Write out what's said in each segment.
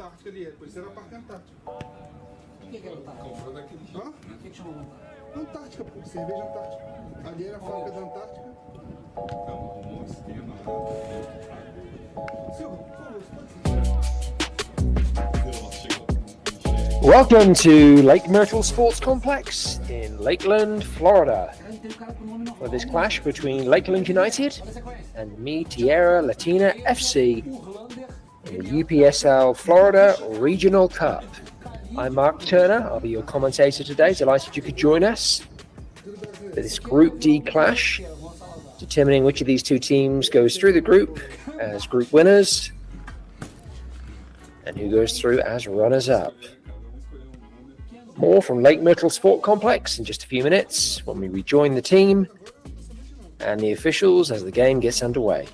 Antártica ali, por isso era Parque Antártico. O que era Antártica? Comprou daquele jeito. O que chamou Antártica? Antártica, pô, cerveja Antártica. Ali era a fábrica da Antártica. Então, arrumou um esquema lá. Silvio, por favor, você pode Welcome to Lake Myrtle Sports Complex in Lakeland, Florida, for this clash between Lakeland United and Tierra, Latina FC in the UPSL Florida Regional Cup. I'm Mark Turner. I'll be your commentator today. Delighted you could join us for this Group D clash, determining which of these two teams goes through the group as group winners and who goes through as runners-up. More from Lake Myrtle Sport Complex in just a few minutes when we rejoin the team and the officials as the game gets underway.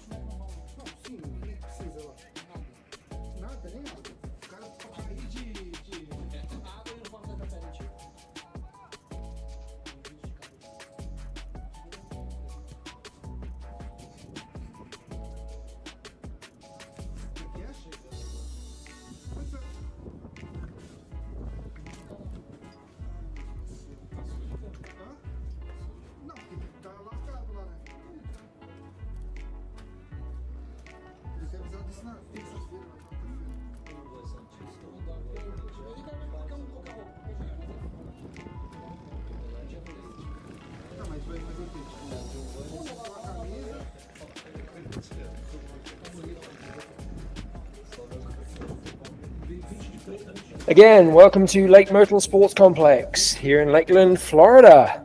Again, welcome to Lake Myrtle Sports Complex here in Lakeland, Florida,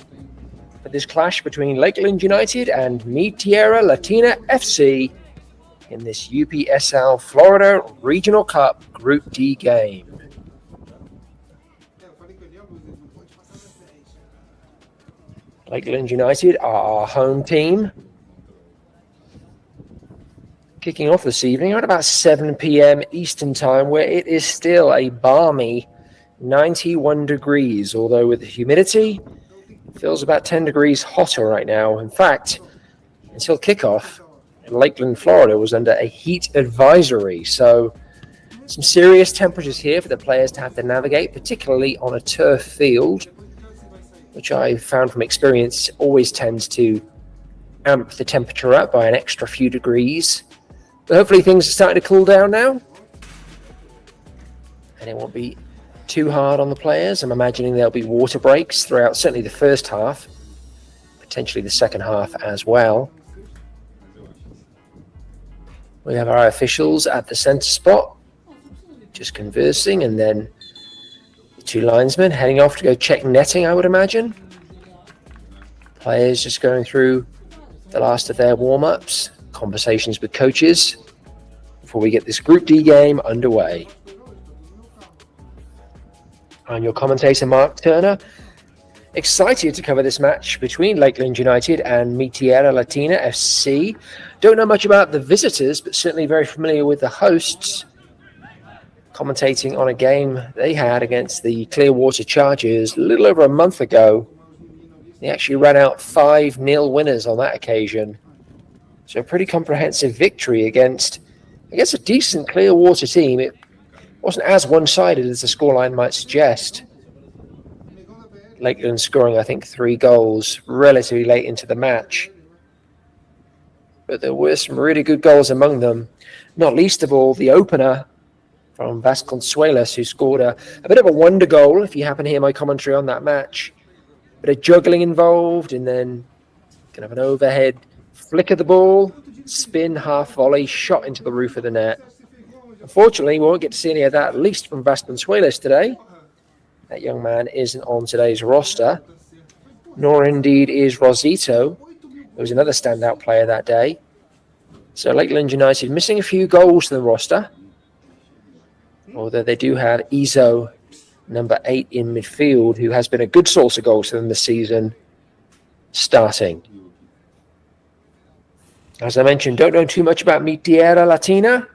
for this clash between Lakeland United and Tierra, Latina FC in this UPSL Florida Regional Cup Group D game. Lakeland United are our home team. Kicking off this evening at about 7 p.m. Eastern Time, where it is still a balmy 91 degrees, although with the humidity, it feels about 10 degrees hotter right now. In fact, until kickoff, Lakeland, Florida was under a heat advisory, so some serious temperatures here for the players to have to navigate, particularly on a turf field, which I found from experience always tends to amp the temperature up by an extra few degrees. But hopefully things are starting to cool down now, and it won't be too hard on the players. I'm imagining there'll be water breaks throughout certainly the first half, potentially the second half as well. We have our officials at the centre spot, just conversing, and then the two linesmen heading off to go check netting, I would imagine. Players just going through the last of their warm-ups, conversations with coaches before we get this Group D game underway. I'm your commentator, Mark Turner. Excited to cover this match between Lakeland United and Tierra, Latina FC. Don't know much about the visitors, but certainly very familiar with the hosts. Commentating on a game they had against the Clearwater Chargers a little over a month ago. They actually ran out 5-0 winners on that occasion. So a pretty comprehensive victory against, I guess, a decent Clearwater team. It wasn't as one-sided as the scoreline might suggest. Lakeland scoring, I think, 3 goals relatively late into the match. But there were some really good goals among them. Not least of all, the opener from Vasconcelos, who scored a bit of a wonder goal, if you happen to hear my commentary on that match. Bit of juggling involved, and then kind of an overhead flick of the ball, spin, half volley, shot into the roof of the net. Unfortunately, we won't get to see any of that, at least from Vasconcelos today. That young man isn't on today's roster, nor indeed is Rosito, who was another standout player that day. So Lakeland United missing a few goals to the roster, although they do have Izo, number 8 in midfield, who has been a good source of goals for them this season, starting. As I mentioned, don't know too much about Tierra Latina.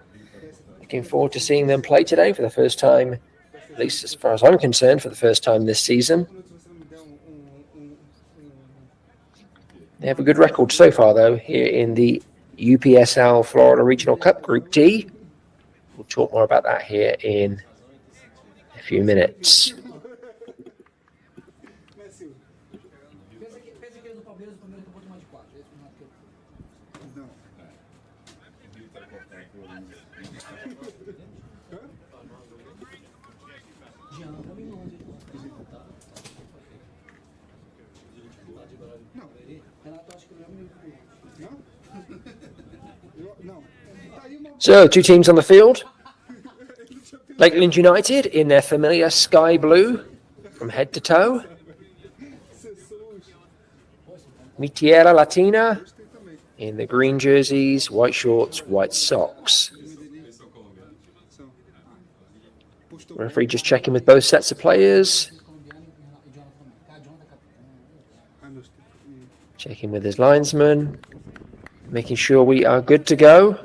Looking forward to seeing them play today for the first time, at least as far as I'm concerned, for the first time this season. They have a good record so far, though, here in the UPSL Florida Regional Cup Group D. We'll talk more about that here in few minutes. Né, Silvio? Pensa que ele do Palmeiras, o Palmeiras acabou de tomar de 4. Esse não é que Não. Jean também não. Não. Renato, acho que ele é meio que Não? Não. Tá aí uma... So, two teams on the field. Lakeland United in their familiar sky blue from head to toe. Tierra, Latina in the green jerseys, white shorts, white socks. Referee just checking with both sets of players. Checking with his linesman. Making sure we are good to go.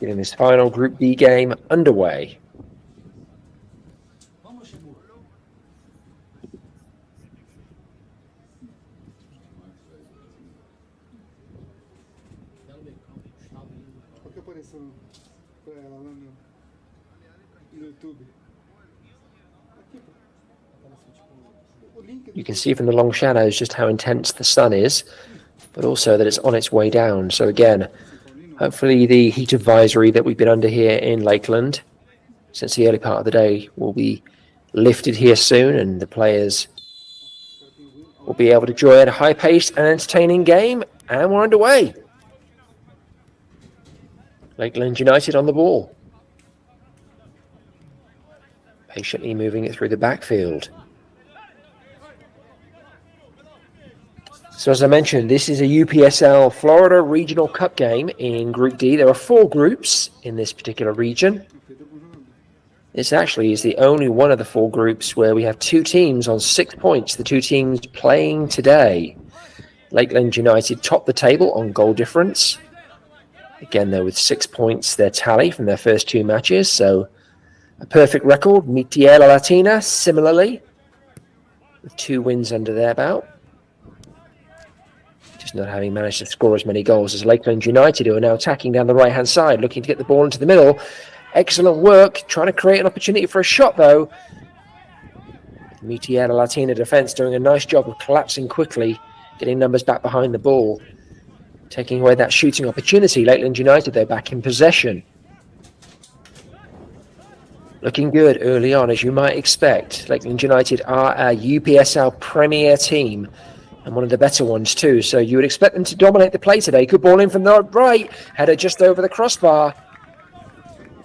Getting this final Group D game underway. Qual que apareceu pra ela lá no YouTube? Aqui, pô. O link You can see from the long shadows just how intense the sun is, but also that it's on its way down. So again, hopefully the heat advisory that we've been under here in Lakeland since the early part of the day will be lifted here soon, and the players will be able to enjoy a high-paced and entertaining game, and we're underway. Lakeland United on the ball. Patiently moving it through the backfield. So as I mentioned, this is a UPSL Florida Regional Cup game in Group D. There are 4 groups in this particular region. This actually is the only one of the 4 groups where we have 2 teams on 6 points. The 2 teams playing today. Lakeland United top the table on goal difference. Again, though, with 6 points, their tally from their first 2 matches. So a perfect record. Tierra, Latina, similarly, with 2 wins under their belt. Just not having managed to score as many goals as Lakeland United, who are now attacking down the right-hand side, looking to get the ball into the middle. Excellent work, trying to create an opportunity for a shot, though. Tierra Latina defense doing a nice job of collapsing quickly, getting numbers back behind the ball, taking away that shooting opportunity. Lakeland United, though, back in possession. Looking good early on, as you might expect. Lakeland United are a UPSL Premier team, and one of the better ones too, so you would expect them to dominate the play today. Good ball in from the right, header just over the crossbar.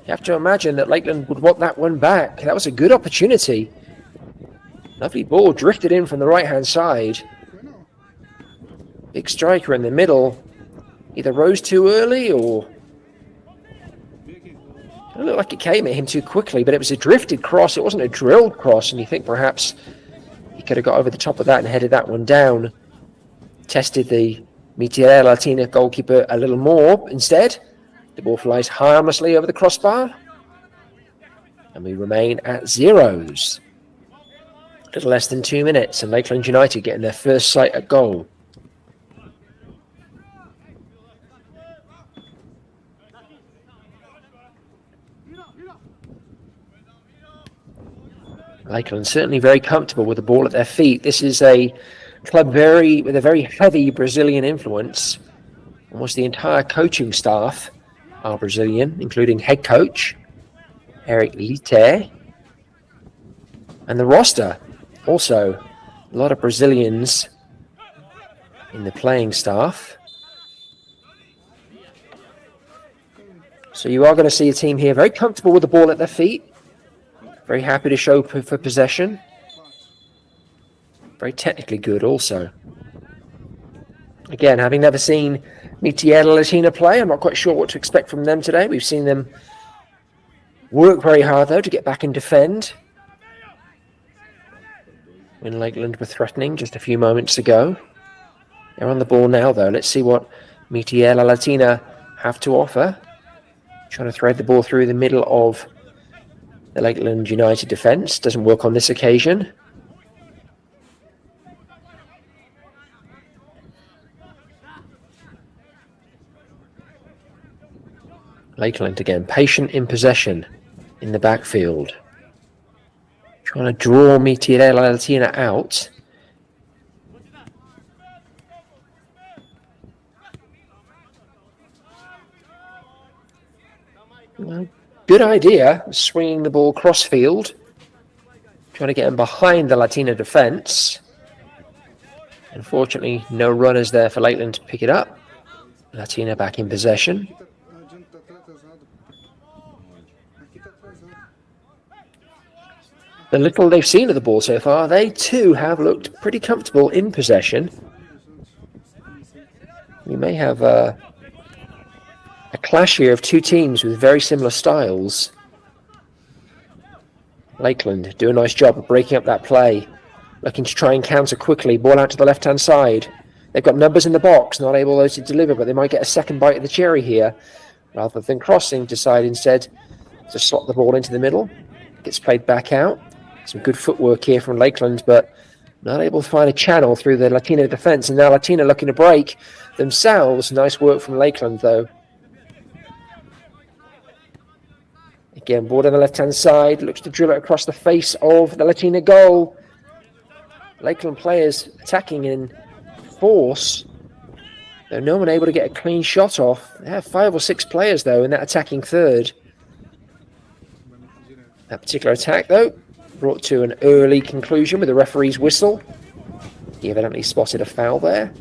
You have to imagine that Lakeland would want that one back. That was a good opportunity. Lovely ball drifted in from the right-hand side. Big striker in the middle. Either rose too early or... It looked like it came at him too quickly, but it was a drifted cross. It wasn't a drilled cross, and you think perhaps he could have got over the top of that and headed that one down. Tested the Tierra Latina goalkeeper a little more instead. The ball flies harmlessly over the crossbar. And we remain at 0s. A little less than 2 minutes, and Lakeland United getting their first sight at goal. Lakeland certainly very comfortable with the ball at their feet. This is a club with a very heavy Brazilian influence. Almost the entire coaching staff are Brazilian, including head coach Eric Lite. And the roster, also a lot of Brazilians in the playing staff. So you are going to see a team here very comfortable with the ball at their feet. Very happy to show for possession. Very technically good also. Again, having never seen Tierra Latina play, I'm not quite sure what to expect from them today. We've seen them work very hard, though, to get back and defend. When Lakeland were threatening just a few moments ago. They're on the ball now, though. Let's see what Tierra Latina have to offer. Trying to thread the ball through the middle of the Lakeland United defence. Doesn't work on this occasion. Lakeland again, patient in possession in the backfield. Trying to draw Tierra Latina out. Well, good idea, swinging the ball crossfield. Trying to get him behind the Latina defense. Unfortunately, no runners there for Lakeland to pick it up. Latina back in possession. The little they've seen of the ball so far, they too have looked pretty comfortable in possession. We may have a clash here of two teams with very similar styles. Lakeland do a nice job of breaking up that play, looking to try and counter quickly. Ball out to the left-hand side. They've got numbers in the box, not able though to deliver, but they might get a second bite of the cherry here. Rather than crossing, decide instead to slot the ball into the middle. Gets played back out. Some good footwork here from Lakeland, but not able to find a channel through the Latina defense. And now Latina looking to break themselves. Nice work from Lakeland, though. Again, ball on the left-hand side. Looks to drill it across the face of the Latina goal. Lakeland players attacking in force. Though no one able to get a clean shot off. They have 5 or 6 players, though, in that attacking third. That particular attack, though, brought to an early conclusion with the referee's whistle. He evidently spotted a foul there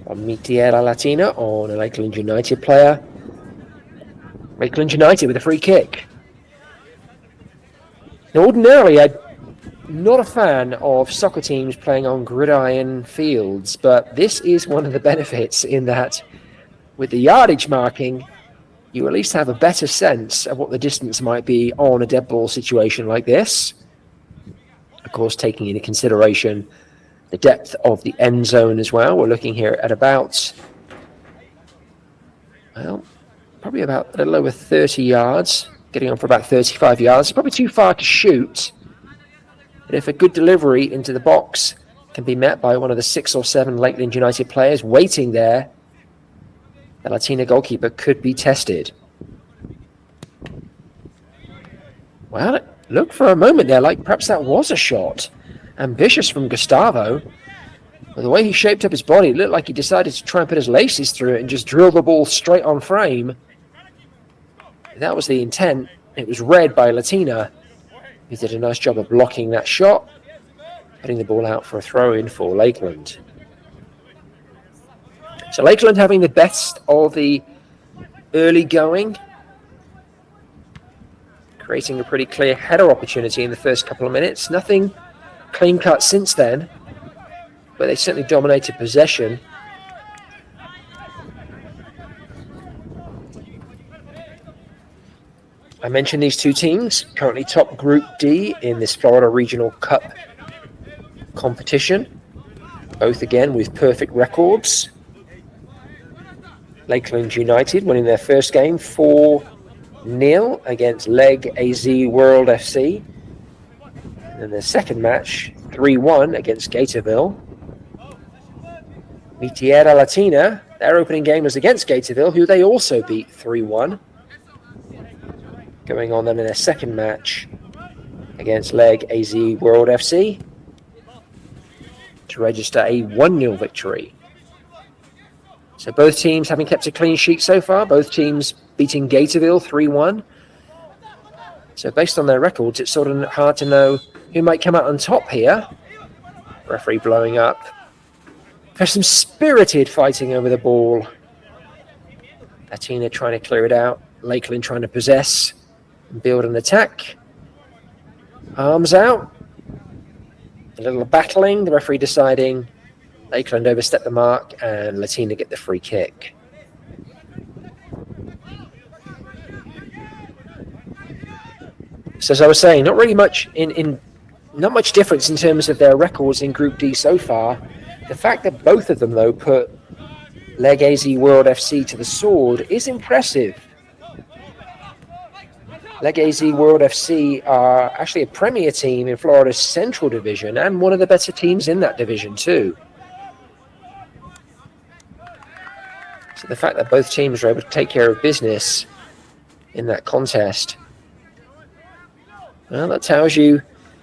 on Tierra Latina on a Lakeland United player. Lakeland United with a free kick. Now, ordinarily, I'm not a fan of soccer teams playing on gridiron fields, but this is one of the benefits in that with the yardage marking, you at least have a better sense of what the distance might be on a dead ball situation like this. Of course, taking into consideration the depth of the end zone as well. We're looking here at about, well, probably about a little over 30 yards, getting on for about 35 yards. Probably too far to shoot. But if a good delivery into the box can be met by one of the 6 or 7 Lakeland United players waiting there, the Latina goalkeeper could be tested. Well, it looked for a moment there like perhaps that was a shot. Ambitious from Gustavo. But the way he shaped up his body, it looked like he decided to try and put his laces through it and just drill the ball straight on frame. If that was the intent. It was read by Latina, who did a nice job of blocking that shot, putting the ball out for a throw-in for Lakeland. So Lakeland having the best of the early going, creating a pretty clear header opportunity in the first couple of minutes. Nothing clean-cut since then, but they certainly dominated possession. I mentioned these two teams, currently top Group D in this Florida Regional Cup competition. Both again with perfect records. Lakeland United winning their first game 4-0 against Leg AZ World FC. And then their second match 3-1 against Gatorville. Tierra Latina, their opening game was against Gatorville, who they also beat 3-1. Going on then in their second match against Leg AZ World FC to register a 1-0 victory. So both teams having kept a clean sheet so far, both teams beating Gatorville 3-1. So based on their records, it's sort of hard to know who might come out on top here. Referee blowing up. There's some spirited fighting over the ball. Latina trying to clear it out. Lakeland trying to possess and build an attack. Arms out. A little battling. The referee deciding Lakeland overstepped the mark and Latina get the free kick. So as I was saying, not really much not much difference in terms of their records in Group D so far. The fact that both of them, though, put Leg AZ World FC to the sword is impressive. Leg AZ World FC are actually a premier team in Florida's Central Division and one of the better teams in that division too. So the fact that both teams were able to take care of business in that contest Well, that tells you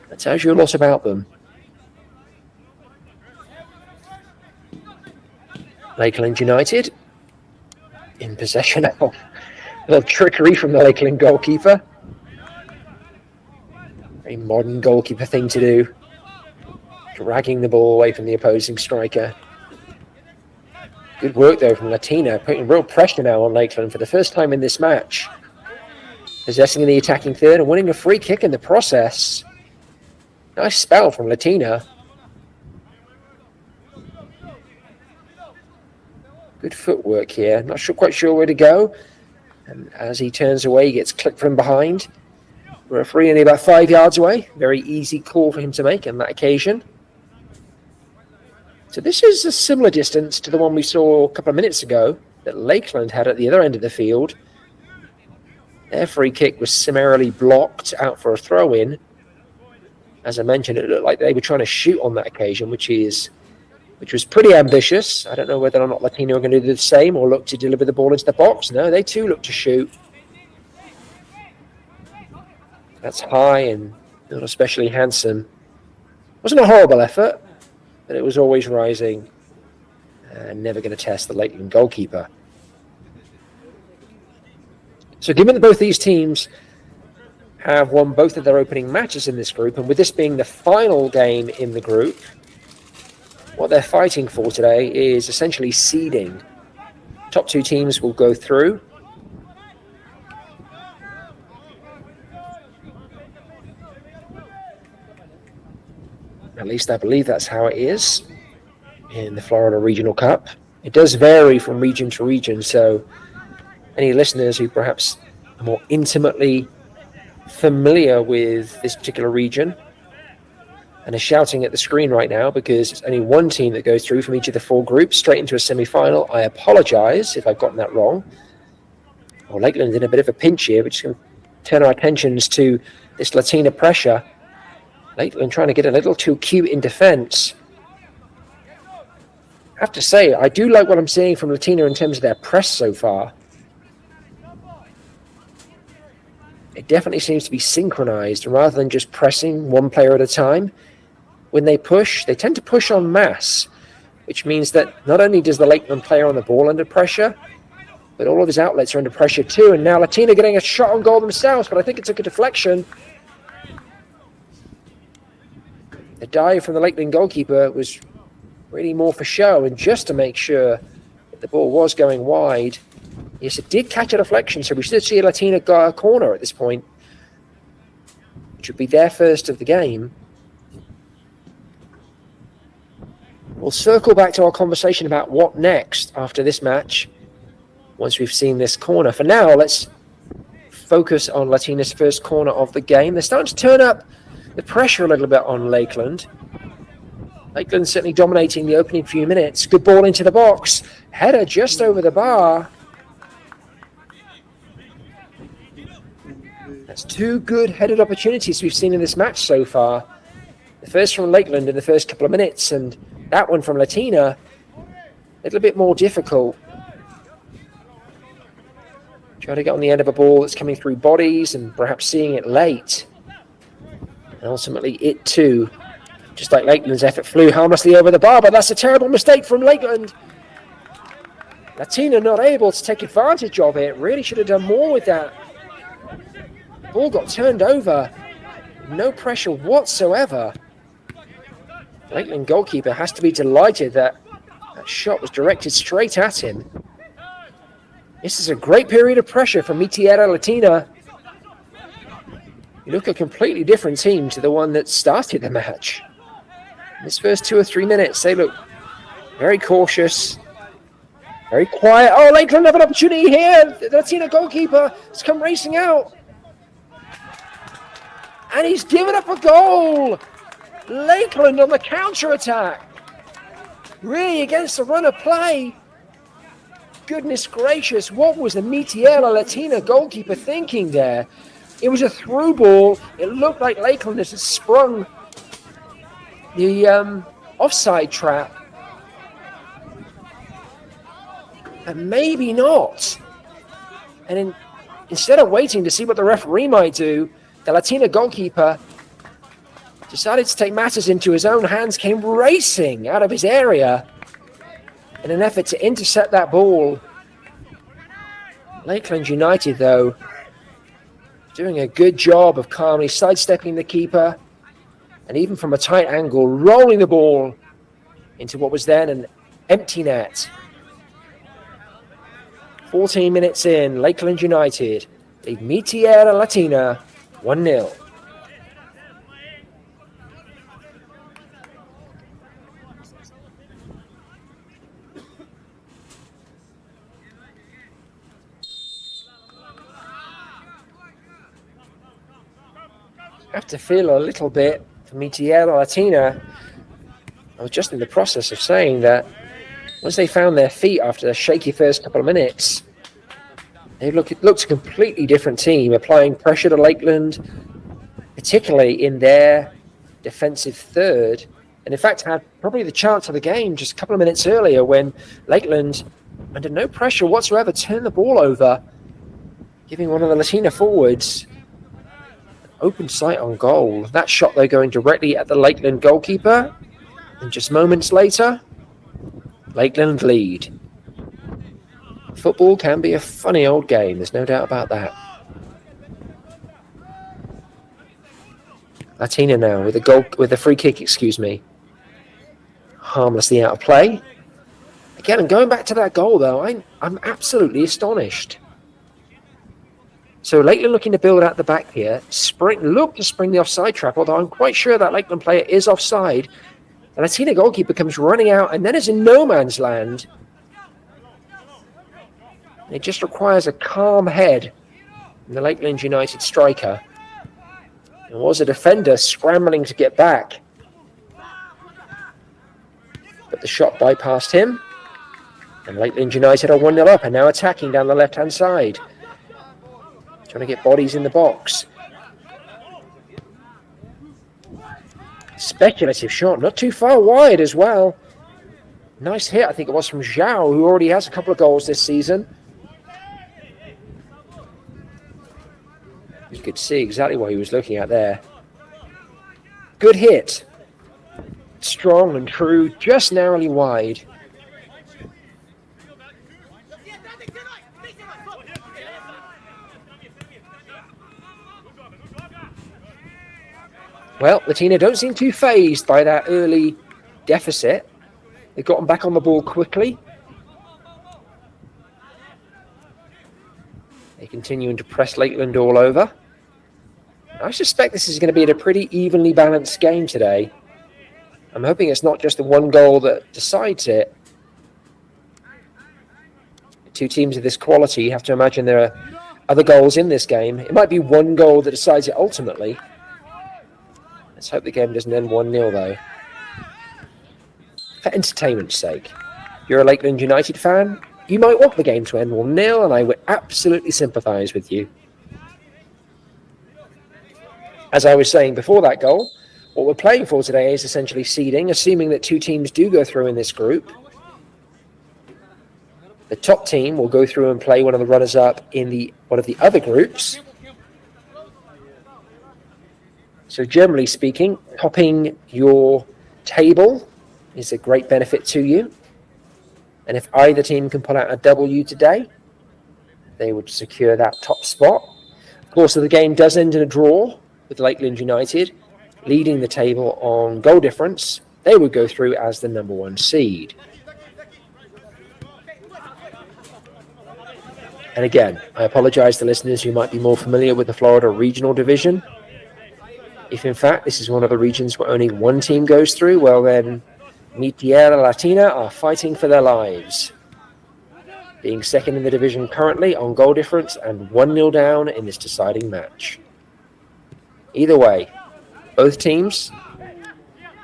a lot about them. Lakeland United in possession of a little trickery from the Lakeland goalkeeper. Very modern goalkeeper thing to do. Dragging the ball away from the opposing striker. Good work though from Latina, putting real pressure now on Lakeland for the first time in this match. Possessing in the attacking third and winning a free kick in the process. Nice spell from Latina. Good footwork here. Not quite sure where to go. And as he turns away, he gets clipped from behind. Referee only about 5 yards away. Very easy call for him to make on that occasion. So this is a similar distance to the one we saw a couple of minutes ago that Lakeland had at the other end of the field. Their free kick was summarily blocked out for a throw-in. As I mentioned, it looked like they were trying to shoot on that occasion, which was pretty ambitious. I don't know whether or not Latina are going to do the same or look to deliver the ball into the box. No, they too look to shoot. That's high and not especially handsome. Wasn't a horrible effort, but it was always rising and never going to test the Lakeland goalkeeper. So given that both these teams have won both of their opening matches in this group, and with this being the final game in the group, what they're fighting for today is essentially seeding. Top two teams will go through. At least I believe that's how it is in the Florida Regional Cup. It does vary from region to region, so any listeners who perhaps are more intimately familiar with this particular region and are shouting at the screen right now because it's only one team that goes through from each of the four groups straight into a semi-final, I apologize if I've gotten that wrong. Well, Lakeland's in a bit of a pinch here. We're just going to turn our attentions to this Latina pressure. Lakeland trying to get a little too cute in defence. I have to say, I do like what I'm seeing from Latina in terms of their press so far. It definitely seems to be synchronized rather than just pressing one player at a time. When they push, they tend to push en masse, which means that not only does the Lakeland player on the ball under pressure, but all of his outlets are under pressure too. And now Latina getting a shot on goal themselves, but I think it took a deflection. The dive from the Lakeland goalkeeper was really more for show and just to make sure that the ball was going wide. Yes, it did catch a deflection, so we should see a Latina corner at this point, which would be their first of the game. We'll circle back to our conversation about what next after this match once we've seen this corner. For now, let's focus on Latina's first corner of the game. They're starting to turn up the pressure a little bit on Lakeland. Lakeland certainly dominating the opening few minutes. Good ball into the box. Header just over the bar. That's two good headed opportunities we've seen in this match so far. The first from Lakeland in the first couple of minutes, and that one from Latina, a little bit more difficult. Trying to get on the end of a ball that's coming through bodies and perhaps seeing it late. And ultimately it too, just like Lakeland's effort, flew harmlessly over the bar, but that's a terrible mistake from Lakeland. Latina not able to take advantage of it. Really should have done more with that. Ball got turned over. No pressure whatsoever. Lakeland goalkeeper has to be delighted that that shot was directed straight at him. This is a great period of pressure from Tierra Latina. You look a completely different team to the one that started the match. In this first 2 or 3 minutes, they look very cautious, very quiet. Oh, Lakeland have an opportunity here. The Latina goalkeeper has come racing out. And he's given up a goal. Lakeland on the counter-attack. Really against the run of play. Goodness gracious, what was the Tierra Latina goalkeeper thinking there? It was a through ball. It looked like Lakeland had sprung the offside trap. But maybe not. And instead of waiting to see what the referee might do, The Latina goalkeeper decided to take matters into his own hands, came racing out of his area in an effort to intercept that ball. Lakeland United, though, doing a good job of calmly sidestepping the keeper and even from a tight angle, rolling the ball into what was then an empty net. 14 minutes in, Lakeland United lead Tierra Latina 1-0. I have to feel a little bit for Tierra Latina. I was just in the process of saying that once they found their feet after the shaky first couple of minutes, it looked a completely different team, applying pressure to Lakeland, particularly in their defensive third, and in fact had probably the chance of the game just a couple of minutes earlier when Lakeland, under no pressure whatsoever, turned the ball over, giving one of the Latina forwards open sight on goal. That shot, though, going directly at the Lakeland goalkeeper, and just moments later, Lakeland lead. Football can be a funny old game, there's no doubt about that. Latina now with a free kick, harmlessly out of play. Again, and going back to that goal, though, I'm absolutely astonished. So Lakeland looking to build out the back here. Look to spring the offside trap, although I'm quite sure that Lakeland player is offside. The Latina goalkeeper comes running out and then is in no man's land. It just requires a calm head from the Lakeland United striker. There was a defender scrambling to get back, but the shot bypassed him. And Lakeland United are 1-0 up and now attacking down the left-hand side. Trying to get bodies in the box. Speculative shot, not too far wide as well. Nice hit, I think it was from Zhao, who already has a couple of goals this season. You could see exactly what he was looking at there. Good hit. Strong and true, just narrowly wide. Well, Latina don't seem too fazed by that early deficit. They've gotten back on the ball quickly. They're continuing to press Lakeland all over. I suspect this is going to be a pretty evenly balanced game today. I'm hoping it's not just the one goal that decides it. Two teams of this quality, you have to imagine there are other goals in this game. It might be one goal that decides it ultimately. Let's hope the game doesn't end 1-0 though. For entertainment's sake, if you're a Lakeland United fan, you might want the game to end 1-0, and I would absolutely sympathise with you. As I was saying before that goal, what we're playing for today is essentially seeding, assuming that two teams do go through in this group. The top team will go through and play one of the runners-up in one of the other groups. So generally speaking, topping your table is a great benefit to you. And if either team can pull out a W today, they would secure that top spot. Of course, if the game does end in a draw with Lakeland United leading the table on goal difference, they would go through as the number one seed. And again, I apologize to listeners who might be more familiar with the Florida Regional Division. If in fact this is one of the regions where only one team goes through, well then, Tierra Latina are fighting for their lives. Being second in the division currently on goal difference and 1-0 down in this deciding match. Either way, both teams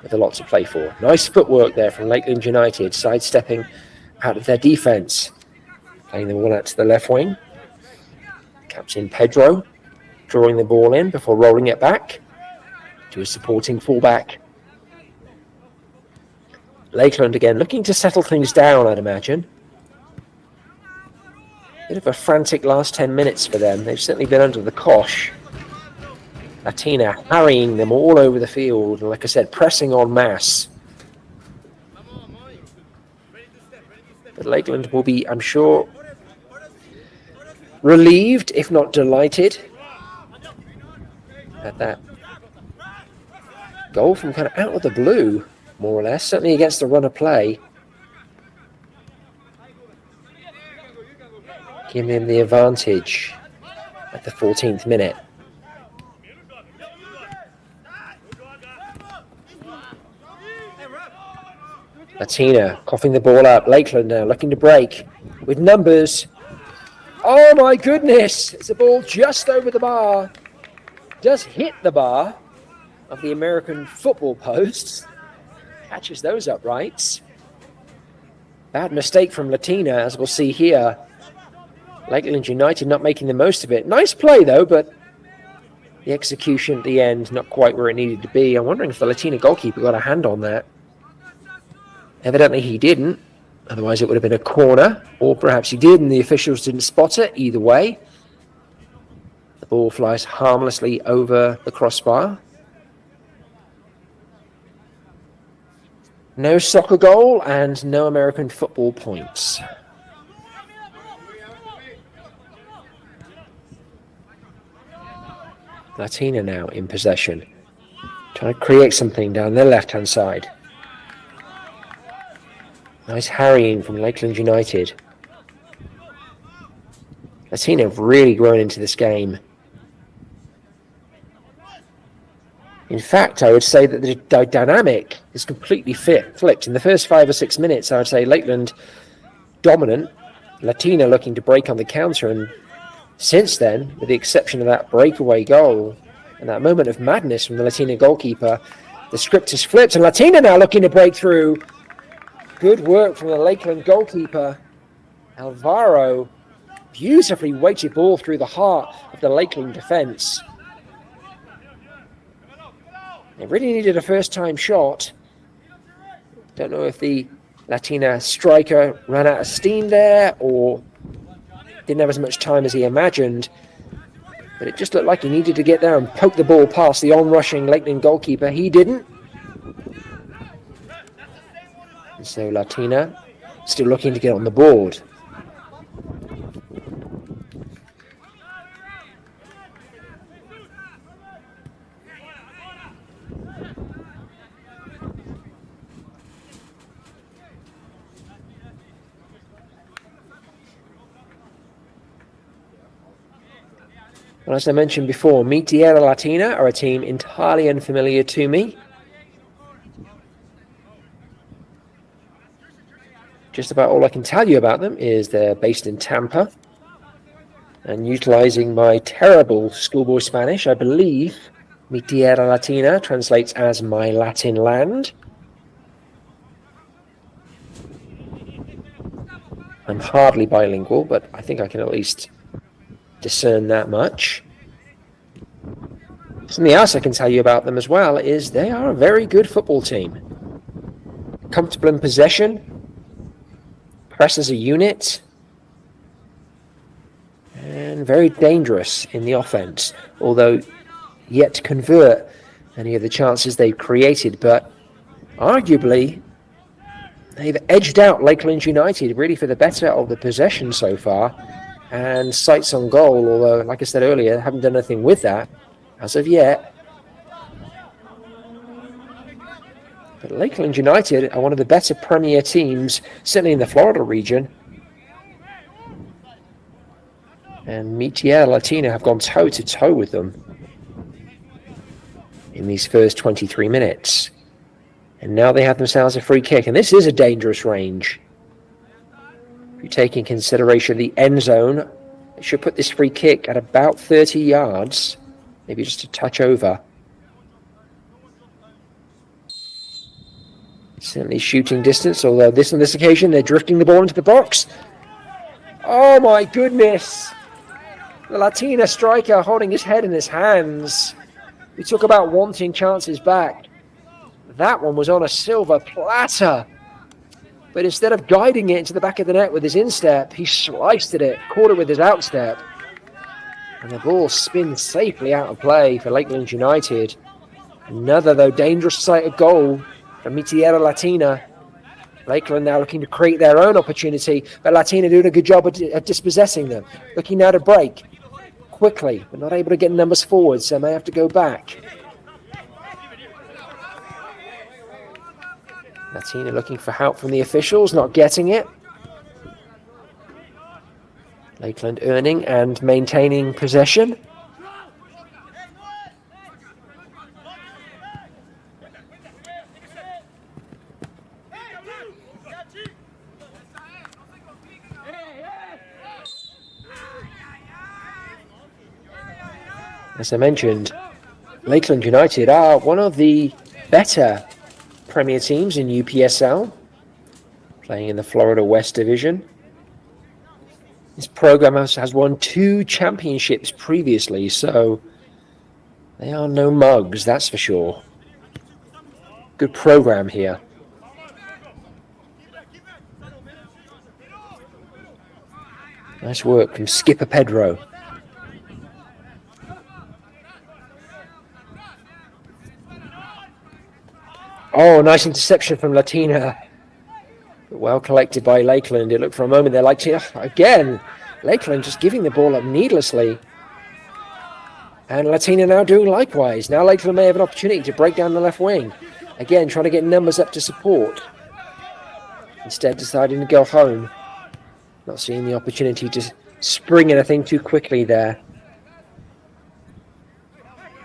with a lot to play for. Nice footwork there from Lakeland United, sidestepping out of their defence. Playing the ball out to the left wing. Captain Pedro drawing the ball in before rolling it back to a supporting fullback. Lakeland again looking to settle things down, I'd imagine. Bit of a frantic last 10 minutes for them. They've certainly been under the cosh. Latina harrying them all over the field. Like I said, pressing en masse. But Lakeland will be, I'm sure, relieved, if not delighted, at that goal from kind of out of the blue, more or less, certainly against the run of play. Giving him the advantage at the 14th minute. Latina coughing the ball up. Lakeland now looking to break with numbers. Oh my goodness! It's a ball just over the bar. Does hit the bar of the American football posts. Catches those uprights. Bad mistake from Latina, as we'll see here. Lakeland United not making the most of it. Nice play though, but the execution at the end not quite where it needed to be. I'm wondering if the Latina goalkeeper got a hand on that. Evidently he didn't, otherwise it would have been a corner, or perhaps he did and the officials didn't spot it. Either way, the ball flies harmlessly over the crossbar. No soccer goal and no American football points. Latina now in possession, trying to create something down their left-hand side. Nice harrying from Lakeland United. Latina have really grown into this game. In fact, I would say that the dynamic is completely flipped. In the first 5 or 6 minutes, I would say Lakeland dominant, Latina looking to break on the counter, and since then, with the exception of that breakaway goal and that moment of madness from the Latina goalkeeper, the script has flipped, and Latina now looking to break through. Good work from the Lakeland goalkeeper. Alvaro beautifully weighted ball through the heart of the Lakeland defence. They really needed a first-time shot. Don't know if the Latina striker ran out of steam there or didn't have as much time as he imagined. But it just looked like he needed to get there and poke the ball past the on-rushing Lakeland goalkeeper. He didn't. And so Latina still looking to get on the board. Well, as I mentioned before, Tierra Latina are a team entirely unfamiliar to me. Just about all I can tell you about them is they're based in Tampa. And utilizing my terrible schoolboy Spanish, I believe Mi Tierra Latina translates as my Latin land. I'm hardly bilingual, but I think I can at least discern that much. Something else I can tell you about them as well is they are a very good football team. Comfortable in possession, press as a unit, and very dangerous in the offense, although yet to convert any of the chances they've created. But arguably, they've edged out Lakeland United really for the better of the possession so far, and sights on goal, although, like I said earlier, haven't done anything with that as of yet. But Lakeland United are one of the better Premier teams, certainly in the Florida region. And Mi Tierra Latina have gone toe-to-toe with them in these first 23 minutes. And now they have themselves a free kick. And this is a dangerous range. If you take in consideration the end zone, it should put this free kick at about 30 yards, maybe just a touch over. Certainly shooting distance, although on this occasion they're drifting the ball into the box. Oh my goodness! The Latina striker holding his head in his hands. We talk about wanting chances back. That one was on a silver platter. But instead of guiding it into the back of the net with his instep, he sliced at it, caught it with his outstep. And the ball spins safely out of play for Lakeland United. Another, though, dangerous sighted goal from Tierra Latina. Lakeland now looking to create their own opportunity, but Latina doing a good job of dispossessing them. Looking now to break quickly, but not able to get numbers forward, so may have to go back. Latina looking for help from the officials, not getting it. Lakeland earning and maintaining possession. As I mentioned, Lakeland United are one of the better Premier teams in UPSL, playing in the Florida West Division. This program has won 2 championships previously, so they are no mugs, that's for sure. Good program here. Nice work from skipper Pedro. Oh, nice interception from Latina. Well collected by Lakeland. It looked for a moment there like, again, Lakeland just giving the ball up needlessly. And Latina now doing likewise. Now Lakeland may have an opportunity to break down the left wing. Again, trying to get numbers up to support. Instead, deciding to go home. Not seeing the opportunity to spring anything too quickly there.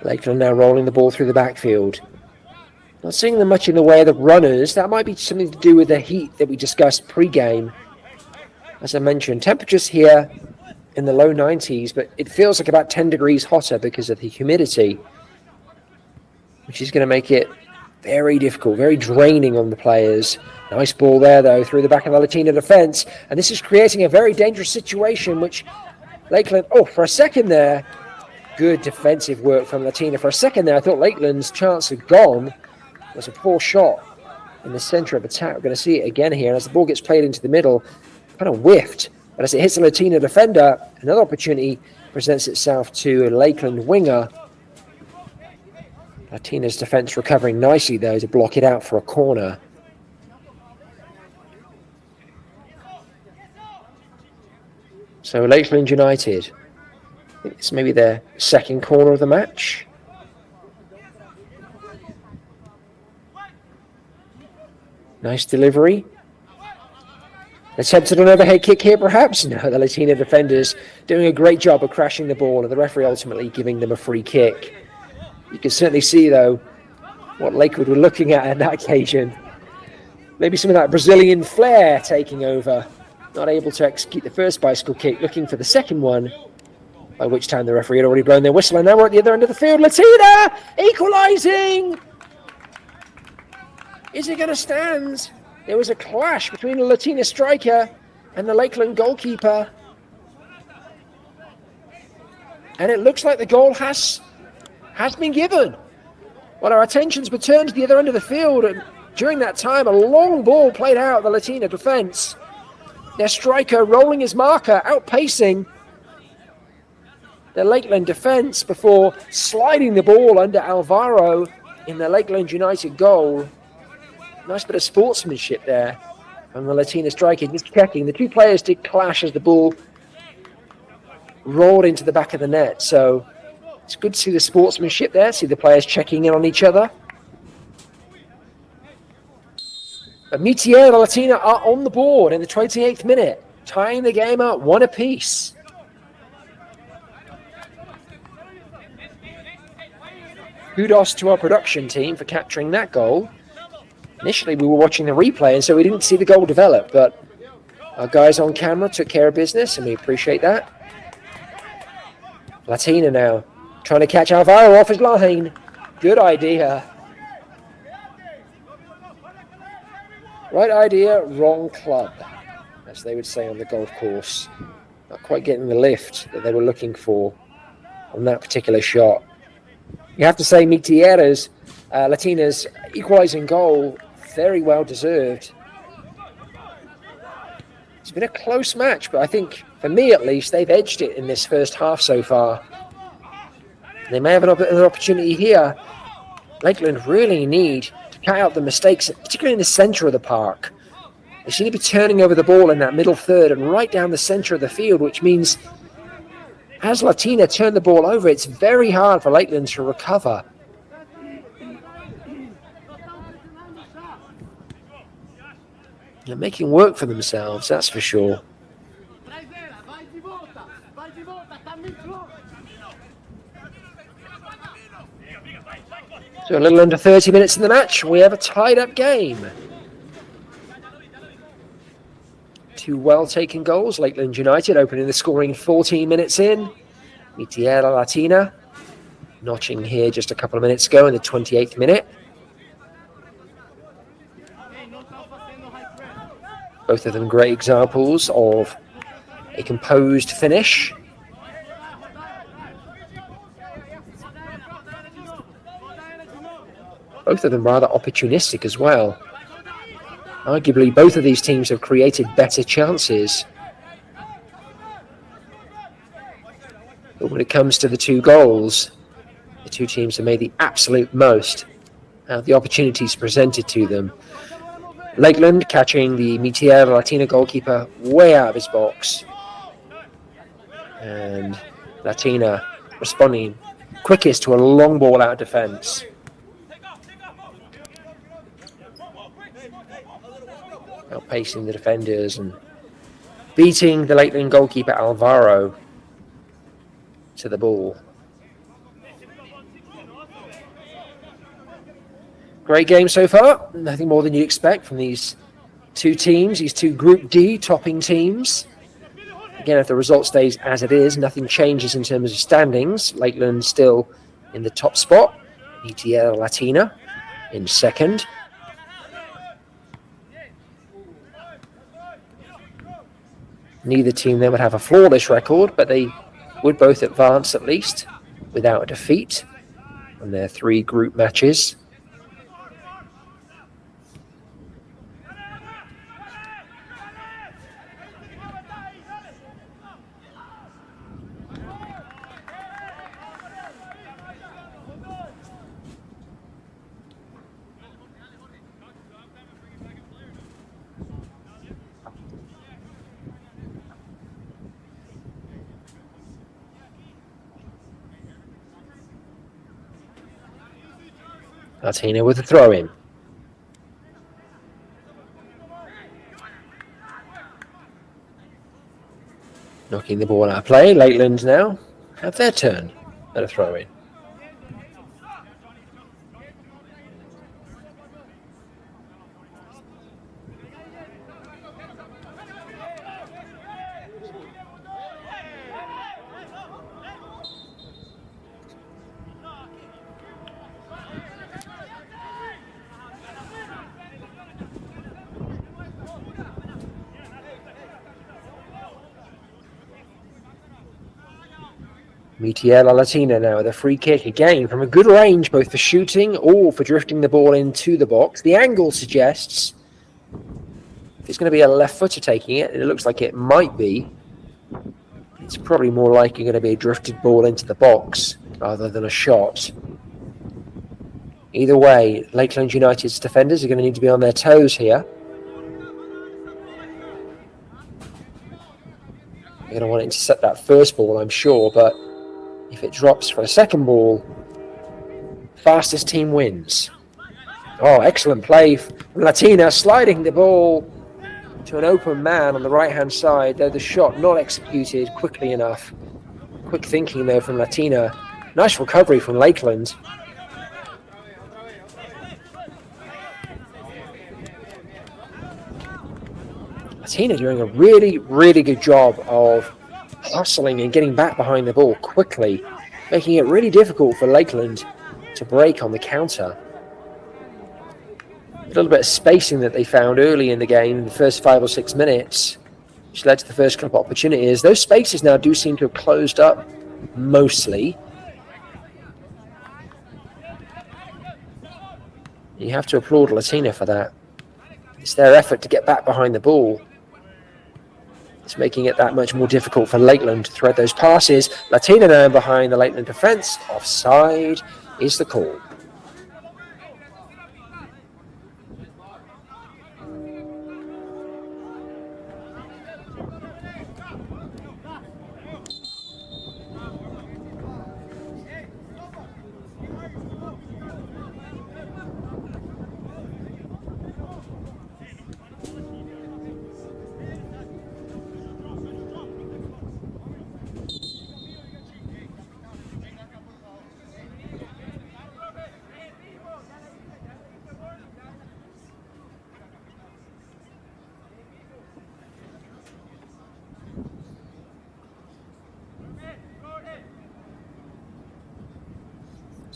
Lakeland now rolling the ball through the backfield. Not seeing them much in the way of the runners. That might be something to do with the heat that we discussed pre-game. As I mentioned, temperatures here in the low 90s, but it feels like about 10 degrees hotter because of the humidity, which is going to make it very difficult, very draining on the players. Nice ball there, though, through the back of the Latina defense. And this is creating a very dangerous situation, which Lakeland, for a second there, good defensive work from Latina. For a second there, I thought Lakeland's chance had gone. It was a poor shot in the center of attack. We're going to see it again here. And as the ball gets played into the middle, kind of whiffed. But as it hits the Latina defender, another opportunity presents itself to a Lakeland winger. Latina's defense recovering nicely, though, to block it out for a corner. So Lakeland United, I think it's maybe their second corner of the match. Nice delivery. Attempted an overhead kick here, perhaps? No, the Latina defenders doing a great job of crashing the ball, and the referee ultimately giving them a free kick. You can certainly see, though, what Lakewood were looking at on that occasion. Maybe some of that Brazilian flair taking over. Not able to execute the first bicycle kick, looking for the second one, by which time the referee had already blown their whistle, and now we're at the other end of the field. Latina equalizing! Is it going to stand? There was a clash between the Latina striker and the Lakeland goalkeeper. And it looks like the goal has been given. Well, our attentions were turned to the other end of the field, and during that time, a long ball played out the Latina defense. Their striker rolling his marker, outpacing the Lakeland defense before sliding the ball under Alvaro in the Lakeland United goal. Nice bit of sportsmanship there from the Latina striker. Just checking. The two players did clash as the ball rolled into the back of the net. So it's good to see the sportsmanship there, see the players checking in on each other. But Tierra and Latina are on the board in the 28th minute, tying the game up 1 apiece. Kudos to our production team for capturing that goal. Initially, we were watching the replay, and so we didn't see the goal develop, but our guys on camera took care of business, and we appreciate that. Latina now trying to catch Alvaro off his line. Good idea. Right idea, wrong club, as they would say on the golf course. Not quite getting the lift that they were looking for on that particular shot. You have to say Tierra's, Latina's equalizing goal, very well deserved. It's It's been a close match, but I think, for me at least, they've edged it in this first half so far. They may have another opportunity here. Lakeland really need to cut out the mistakes, particularly in the centre of the park. They seem to be turning over the ball in that middle third and right down the centre of the field, which means as Latina turn the ball over, it's very hard for Lakeland to recover. They're making work for themselves, that's for sure. So a little under 30 minutes in the match, we have a tied-up game. Two well-taken goals. Lakeland United opening the scoring 14 minutes in. Tierra Latina notching here just a couple of minutes ago in the 28th minute. Both of them great examples of a composed finish. Both of them rather opportunistic as well. Arguably, both of these teams have created better chances. But when it comes to the two goals, the two teams have made the absolute most out of the opportunities presented to them. Lakeland catching the Tierra Latina goalkeeper way out of his box. And Latina responding quickest to a long ball out of defence. Outpacing the defenders and beating the Lakeland goalkeeper Alvaro to the ball. Great game so far. Nothing more than you'd expect from these two teams, these two Group D topping teams. Again, if the result stays as it is, nothing changes in terms of standings. Lakeland still in the top spot. Tierra Latina in second. Neither team then would have a flawless record, but they would both advance at least without a defeat from their three group matches. Latina with a throw-in. Knocking the ball out of play. Lakeland now have their turn at a throw-in. Tierra Latina now with a free kick again from a good range, both for shooting or for drifting the ball into the box. The angle suggests if it's going to be a left footer taking it, and it looks like it might be, it's probably more likely going to be a drifted ball into the box rather than a shot. Either way, Lakeland United's defenders are going to need to be on their toes here. They're going to want to intercept that first ball, I'm sure, but if it drops for a second ball, fastest team wins. Oh, excellent play from Latina, sliding the ball to an open man on the right-hand side, though the shot not executed quickly enough. Quick thinking, though, from Latina. Nice recovery from Lakeland. Latina doing a really, really good job of hustling and getting back behind the ball quickly, making it really difficult for Lakeland to break on the counter. A little bit of spacing that they found early in the game in the first 5 or 6 minutes, which led to the first couple of opportunities. Those spaces now do seem to have closed up mostly. You have to applaud Latina for that. It's their effort to get back behind the ball. It's making it that much more difficult for Lakeland to thread those passes. Latina now behind the Lakeland defense. Offside is the call.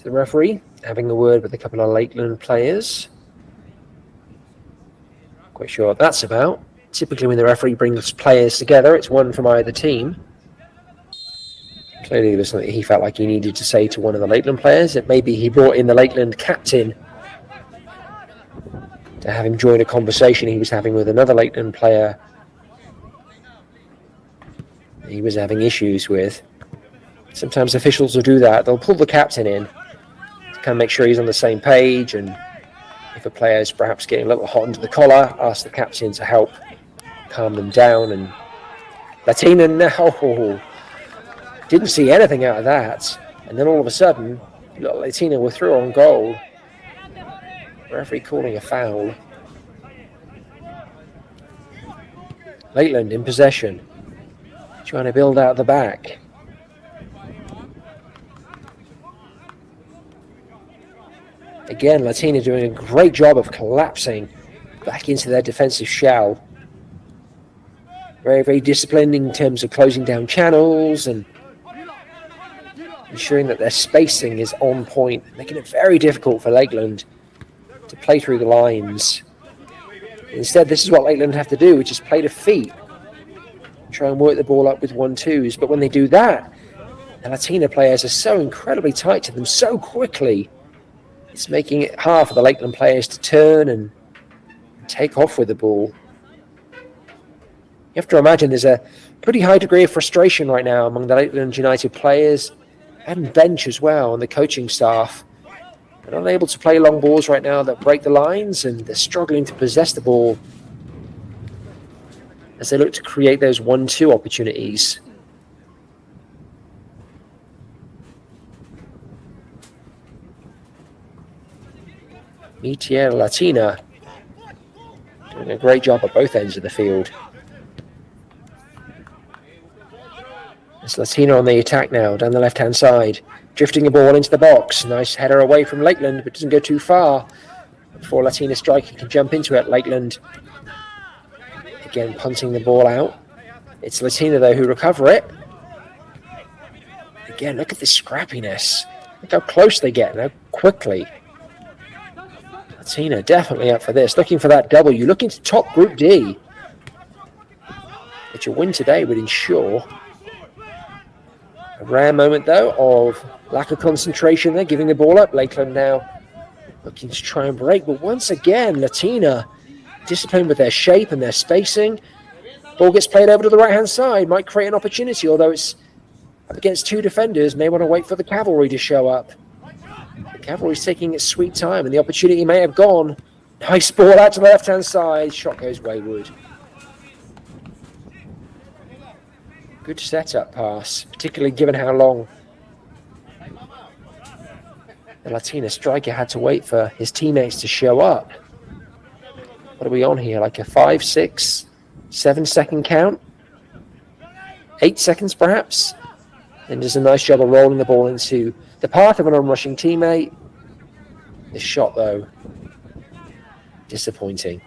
The referee having a word with a couple of Lakeland players. Quite sure what that's about. Typically when the referee brings players together, it's one from either team. Clearly there was something he felt like he needed to say to one of the Lakeland players. It maybe he brought in the Lakeland captain to have him join a conversation he was having with another Lakeland player he was having issues with. Sometimes officials will do that. They'll pull the captain in to kind of make sure he's on the same page, and if a player is perhaps getting a little hot under the collar, ask the captain to help calm them down. And Latina now didn't see anything out of that. And then all of a sudden, Latina were through on goal. Referee calling a foul. Lakeland in possession, trying to build out the back. Again, Latina doing a great job of collapsing back into their defensive shell. Very, very disciplined in terms of closing down channels and ensuring that their spacing is on point, making it very difficult for Lakeland to play through the lines. Instead, this is what Lakeland have to do, which is play to feet. Try and work the ball up with 1-2s. But when they do that, the Latina players are so incredibly tight to them so quickly. It's making it hard for the Lakeland players to turn and take off with the ball. You have to imagine there's a pretty high degree of frustration right now among the Lakeland United players and bench as well, and the coaching staff. They're unable to play long balls right now that break the lines, and they're struggling to possess the ball as they look to create those 1-2 opportunities. Tierra, Latina doing a great job at both ends of the field. It's Latina on the attack now, down the left-hand side, drifting a ball into the box. Nice header away from Lakeland, but doesn't go too far before Latina striker can jump into it. Lakeland again punting the ball out. It's Latina though who recover it. Again, look at the scrappiness. Look how close they get, how quickly. Latina definitely up for this, looking for that W, looking to top Group D. Which a win today would ensure. A rare moment though of lack of concentration there, giving the ball up. Lakeland now looking to try and break, but once again, Latina disciplined with their shape and their spacing. Ball gets played over to the right-hand side, might create an opportunity, although it's up against two defenders. May want to wait for the cavalry to show up. The cavalry's taking its sweet time, and the opportunity may have gone. Nice ball out to the left-hand side. Shot goes wayward. Good setup pass, particularly given how long the Latina striker had to wait for his teammates to show up. What are we on here? Like a 5, 6, 7 second count? 8 seconds perhaps? And does a nice job of rolling the ball into the path of an onrushing teammate. This shot though, disappointing.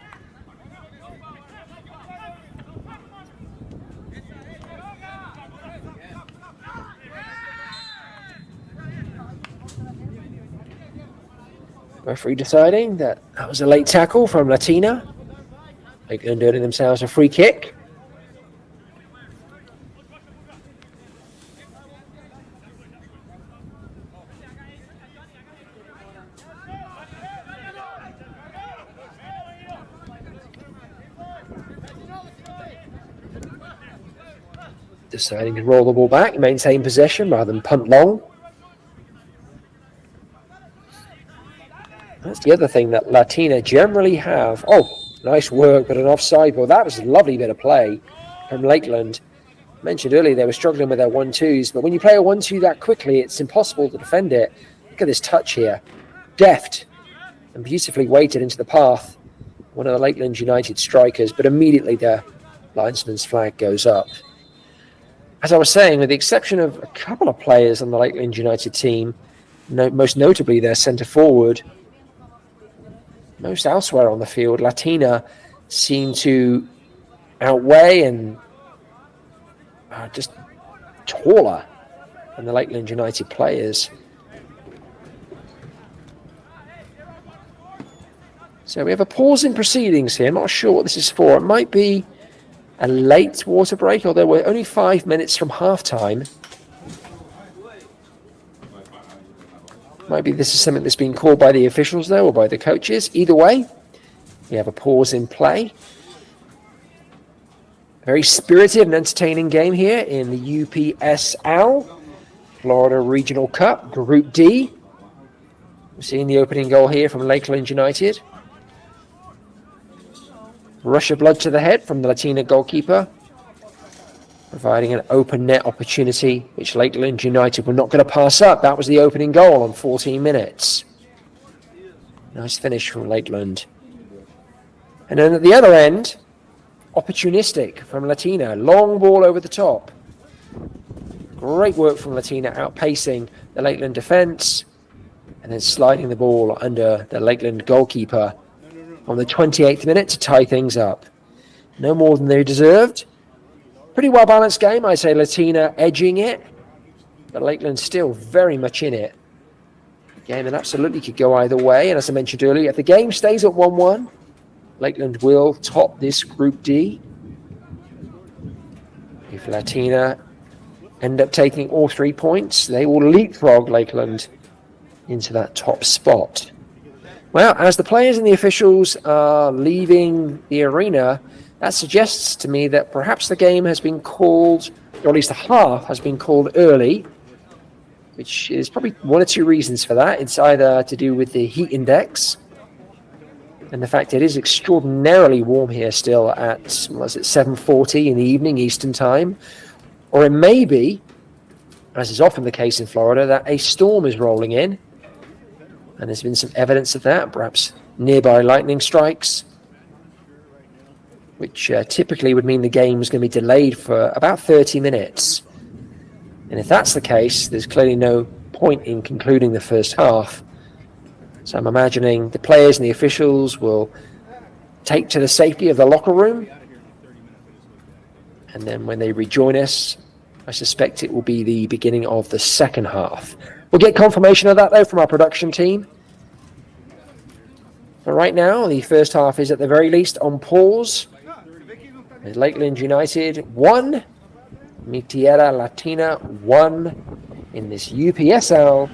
Referee deciding that was a late tackle from Latina. Lakeland earning themselves a free kick. deciding to roll the ball back, maintain possession rather than punt long. That's the other thing that Latina generally have. Oh, nice work, but an offside ball. That was a lovely bit of play from Lakeland. I mentioned earlier they were struggling with their 1-2s, but when you play a 1-2 that quickly, it's impossible to defend it. Look at this touch here. Deft and beautifully weighted into the path. One of the Lakeland United strikers, but immediately the linesman's flag goes up. As I was saying, with the exception of a couple of players on the Lakeland United team, most notably their centre forward, most elsewhere on the field, Latina seem to outweigh and are just taller than the Lakeland United players. So we have a pause in proceedings here. I'm not sure what this is for. It might be a late water break, although we're only 5 minutes from halftime. Maybe this is something that's been called by the officials, though, or by the coaches. Either way, we have a pause in play. Very spirited and entertaining game here in the UPSL, Florida Regional Cup, Group D. We're seeing the opening goal here from Lakeland United. Rush of blood to the head from the Latina goalkeeper, providing an open net opportunity, which Lakeland United were not going to pass up. That was the opening goal on 14 minutes. Nice finish from Lakeland. And then at the other end, opportunistic from Latina. Long ball over the top. Great work from Latina, outpacing the Lakeland defence, and then sliding the ball under the Lakeland goalkeeper on the 28th minute to tie things up. No more than they deserved. Pretty well-balanced game. I say Latina edging it, but Lakeland still very much in it. A game that absolutely could go either way. And as I mentioned earlier, if the game stays at 1-1, Lakeland will top this Group D. If Latina end up taking all 3 points, they will leapfrog Lakeland into that top spot. Well, as the players and the officials are leaving the arena, that suggests to me that perhaps the game has been called, or at least the half has been called early, which is probably one or two reasons for that. It's either to do with the heat index and the fact it is extraordinarily warm here still at, was it 7:40 in the evening Eastern time, or it may be, as is often the case in Florida, that a storm is rolling in. And there's been some evidence of that, perhaps nearby lightning strikes, which typically would mean the game is going to be delayed for about 30 minutes. And if that's the case, there's clearly no point in concluding the first half. So I'm imagining the players and the officials will take to the safety of the locker room. And then when they rejoin us, I suspect it will be the beginning of the second half. We'll get confirmation of that, though, from our production team. But right now, the first half is at the very least on pause. As Lakeland United 1, Tierra Latina 1 in this UPSL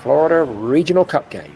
Florida Regional Cup game.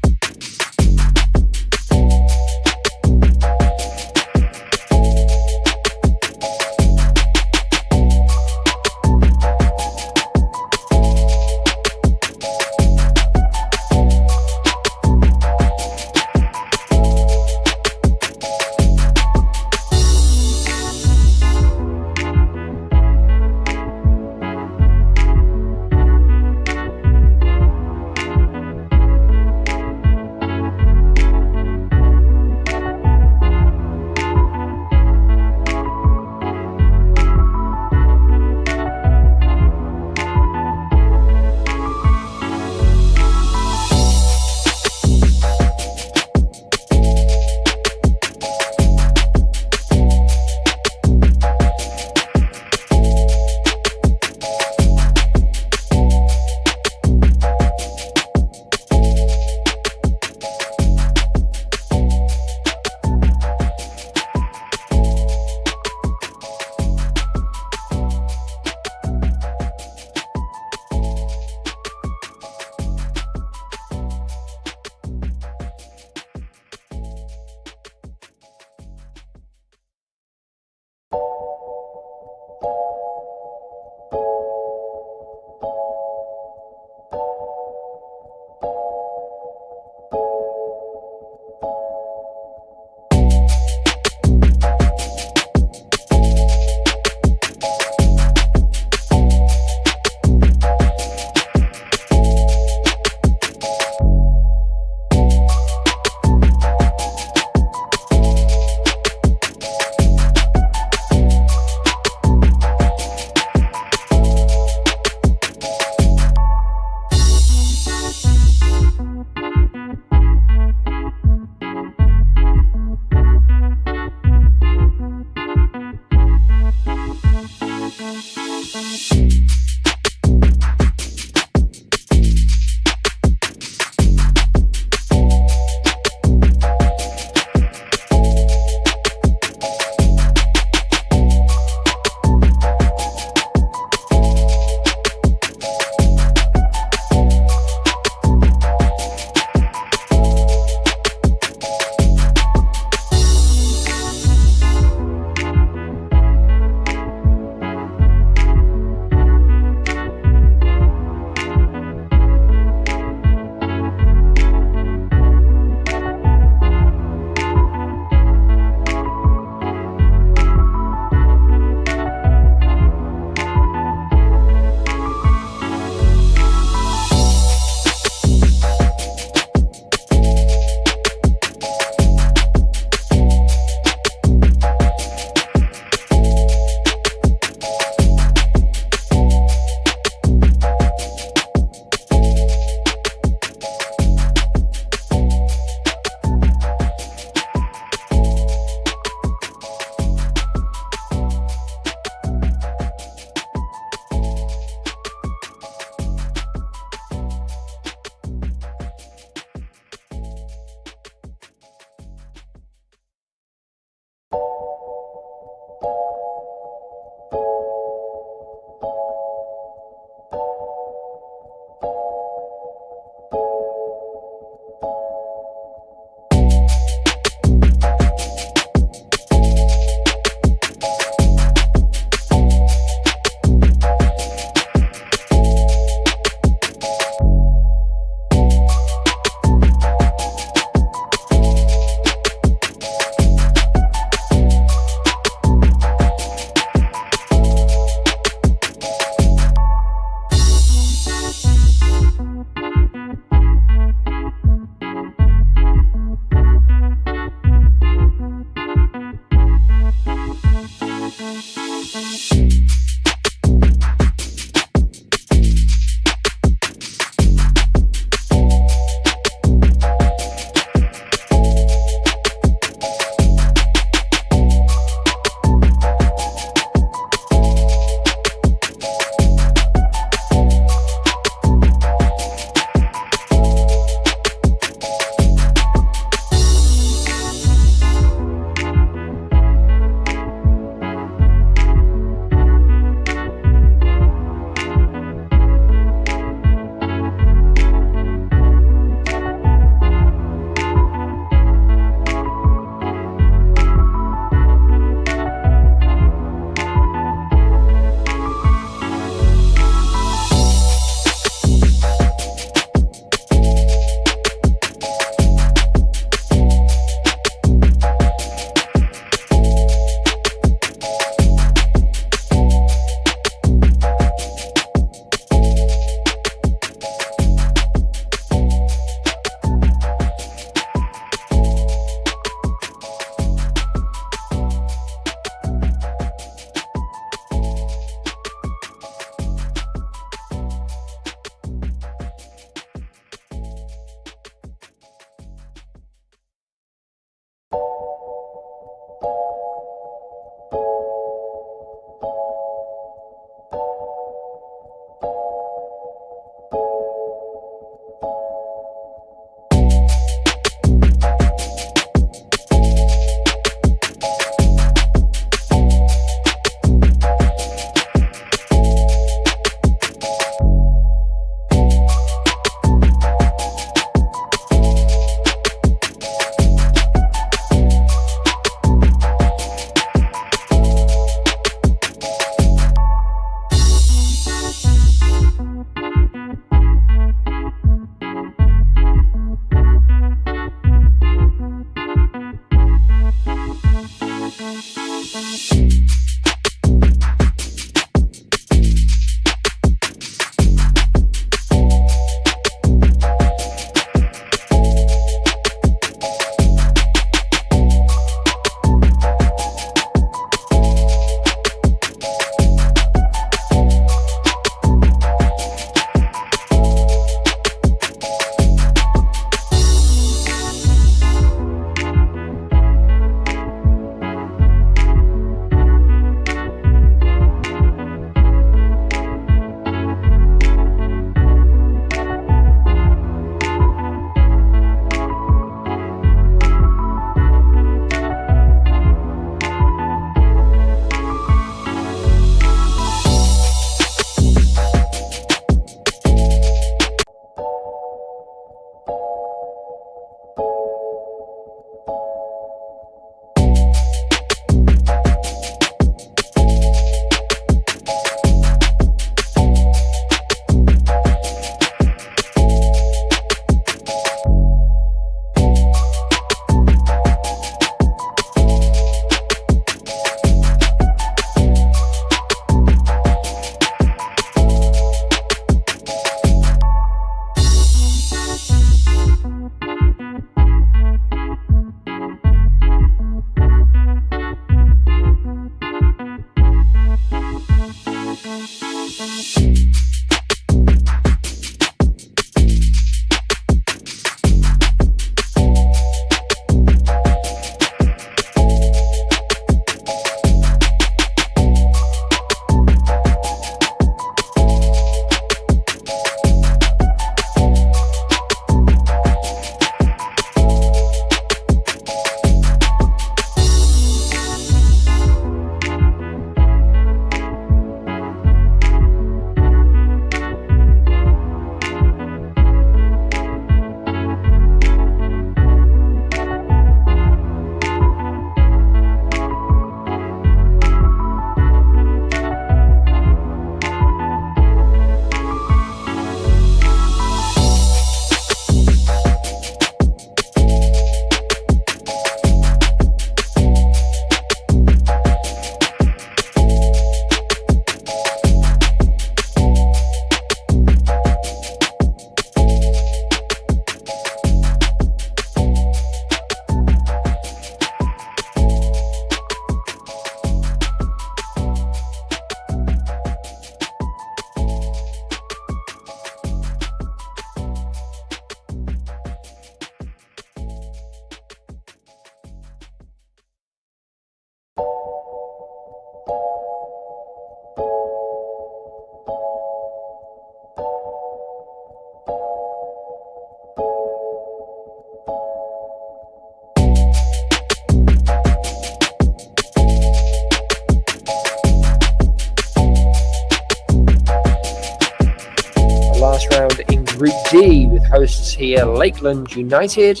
in Group D with hosts here Lakeland United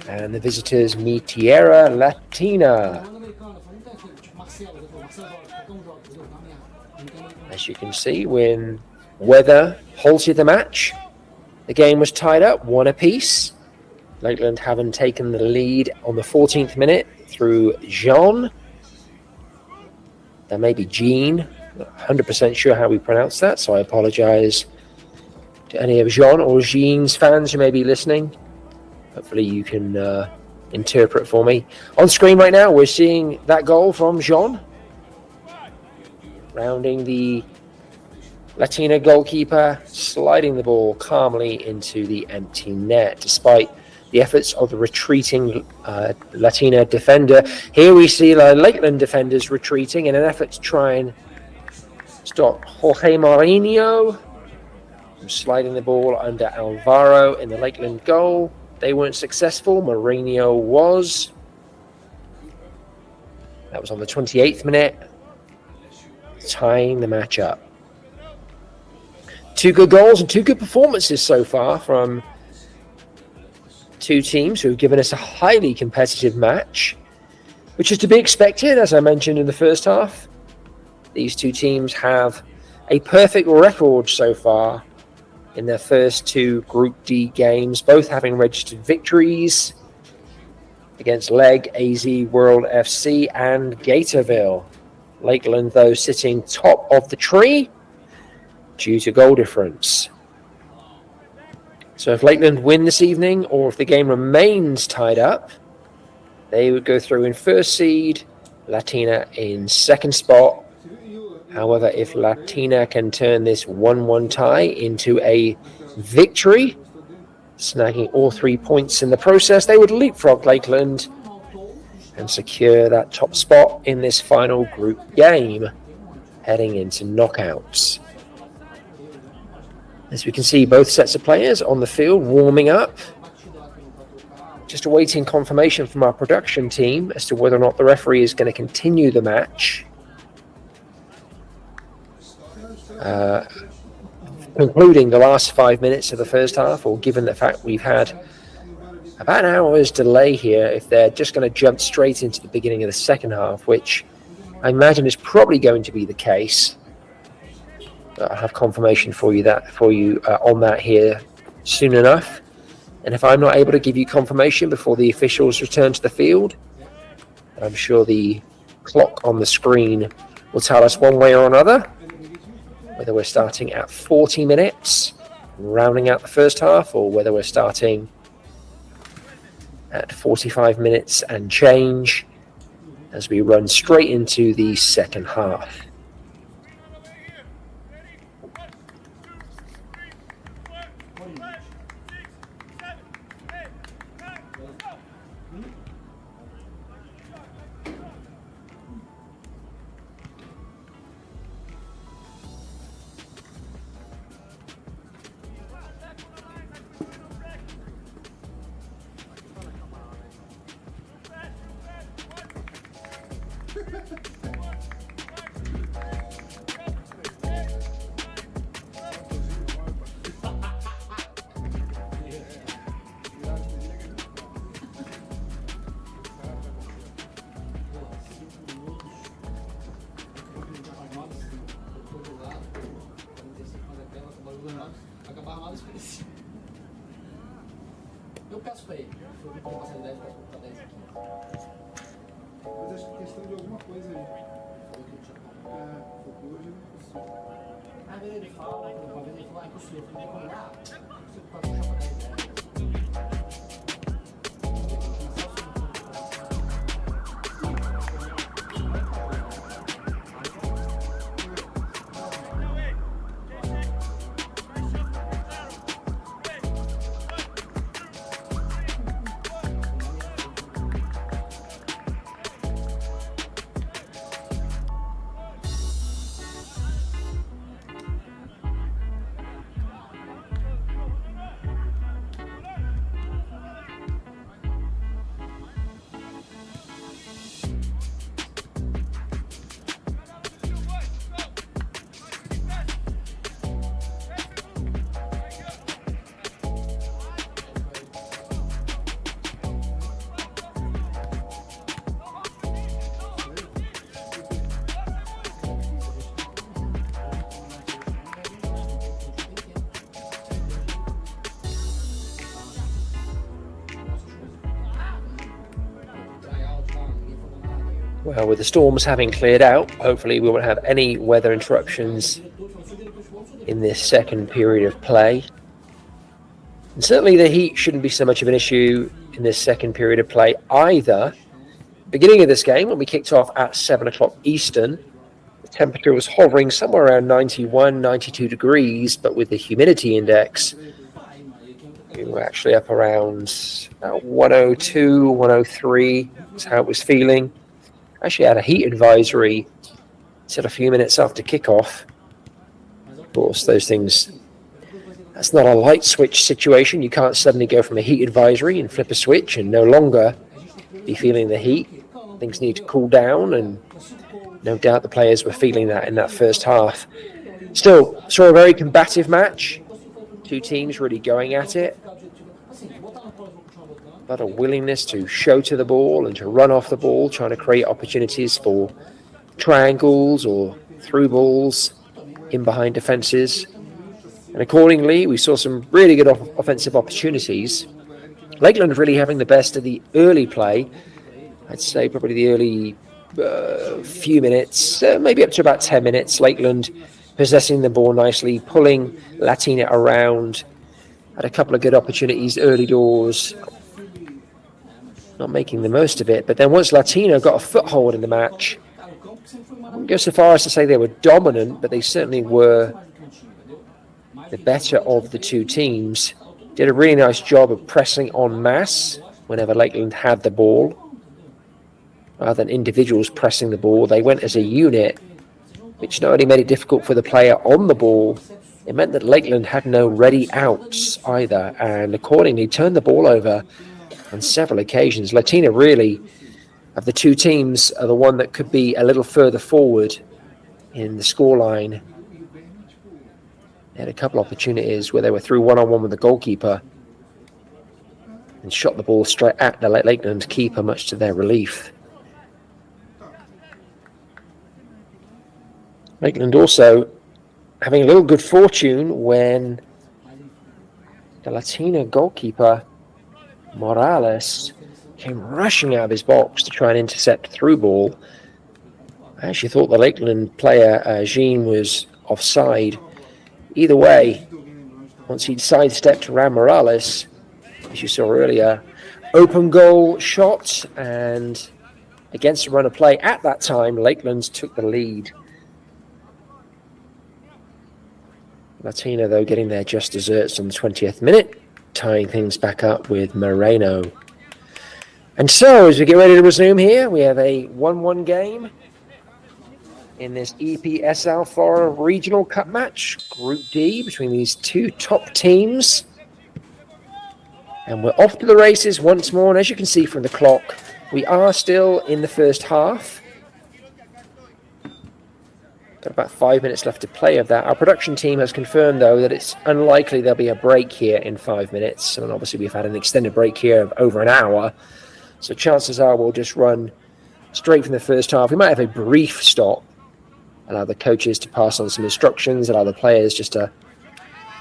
and the visitors meet Tierra, Latina. As you can see, when weather halted the match, the game was tied up 1 apiece. Lakeland having taken the lead on the 14th minute through Jean. That may be Jean. Not 100% sure how we pronounce that, so I apologize to any of Jean or Jean's fans who may be listening. Hopefully you can interpret for me. On screen right now, we're seeing that goal from Jean. Rounding the Latina goalkeeper, sliding the ball calmly into the empty net, despite the efforts of the retreating Latina defender. Here we see the Lakeland defenders retreating in an effort to try and stop Jorge Mourinho from sliding the ball under Alvaro in the Lakeland goal. They weren't successful. Mourinho was. That was on the 28th minute, tying the match up. 2 good goals and 2 good performances so far from 2 teams who have given us a highly competitive match, which is to be expected, as I mentioned in the first half. These 2 teams have a perfect record so far in their first 2 Group D games, both having registered victories against Leg, AZ, World FC, and Gatorville. Lakeland, though, sitting top of the tree due to goal difference. So if Lakeland win this evening, or if the game remains tied up, they would go through in first seed, Latina in second spot. However, if Latina can turn this 1-1 tie into a victory, snagging all 3 points in the process, they would leapfrog Lakeland and secure that top spot in this final group game, heading into knockouts. As we can see, both sets of players on the field warming up. Just awaiting confirmation from our production team as to whether or not the referee is going to continue the match. Concluding the last 5 minutes of the first half, or given the fact we've had about an hour's delay here, if they're just going to jump straight into the beginning of the second half, which I imagine is probably going to be the case. I'll have confirmation for you on that here soon enough. And if I'm not able to give you confirmation before the officials return to the field, I'm sure the clock on the screen will tell us one way or another whether we're starting at 40 minutes, rounding out the first half, or whether we're starting at 45 minutes and change as we run straight into the second half. Eu peço pra ele. Eu vou passar 10 para 10 aqui. Mas acho que é questão de alguma coisa aí. Porque hoje eu não consigo. Às vezes ele fala, uma vez ele fala, é impossível. Eu falei, como, você pode puxar pra 10. Well, with the storms having cleared out, hopefully we won't have any weather interruptions in this second period of play. And certainly the heat shouldn't be so much of an issue in this second period of play either. Beginning of this game, when we kicked off at 7 o'clock Eastern, the temperature was hovering somewhere around 91, 92 degrees, but with the humidity index, we were actually up around 102, 103 is how it was feeling. Actually had a heat advisory until a few minutes after kickoff. Of course, those things, that's not a light switch situation. You can't suddenly go from a heat advisory and flip a switch and no longer be feeling the heat. Things need to cool down, and no doubt the players were feeling that in that first half. Still, saw a very combative match. Two teams really going at it. A lot of willingness to show to the ball and to run off the ball, trying to create opportunities for triangles or through balls in behind defences. And accordingly, we saw some really good offensive opportunities. Lakeland really having the best of the early play. I'd say probably the early few minutes, maybe up to about 10 minutes. Lakeland possessing the ball nicely, pulling Latina around. Had a couple of good opportunities early doors. Not making the most of it. But then once Latina got a foothold in the match, I wouldn't go so far as to say they were dominant, but they certainly were the better of the two teams. Did a really nice job of pressing en masse whenever Lakeland had the ball. Rather than individuals pressing the ball, they went as a unit, which not only made it difficult for the player on the ball, it meant that Lakeland had no ready outs either, and accordingly turned the ball over on several occasions. Latina really, of the two teams, are the one that could be a little further forward in the scoreline. They had a couple opportunities where they were through one-on-one with the goalkeeper and shot the ball straight at the Lakeland keeper, much to their relief. Lakeland also having a little good fortune when the Latina goalkeeper Morales came rushing out of his box to try and intercept a through ball. I actually thought the Lakeland player, Jean, was offside. Either way, once he'd sidestepped around Morales, as you saw earlier, open goal shot, and against a run of play at that time, Lakeland took the lead. Latina, though, getting their just desserts on the 20th minute, tying things back up with Moreno. And so, as we get ready to resume here, we have a 1-1 game in this EPSL Florida Regional Cup match, Group D, between these two top teams. And we're off to the races once more, and as you can see from the clock, we are still in the first half. Got about 5 minutes left to play of that. Our production team has confirmed, though, that it's unlikely there'll be a break here in 5 minutes. And obviously we've had an extended break here of over an hour. So chances are we'll just run straight from the first half. We might have a brief stop, allow the coaches to pass on some instructions, allow the players just to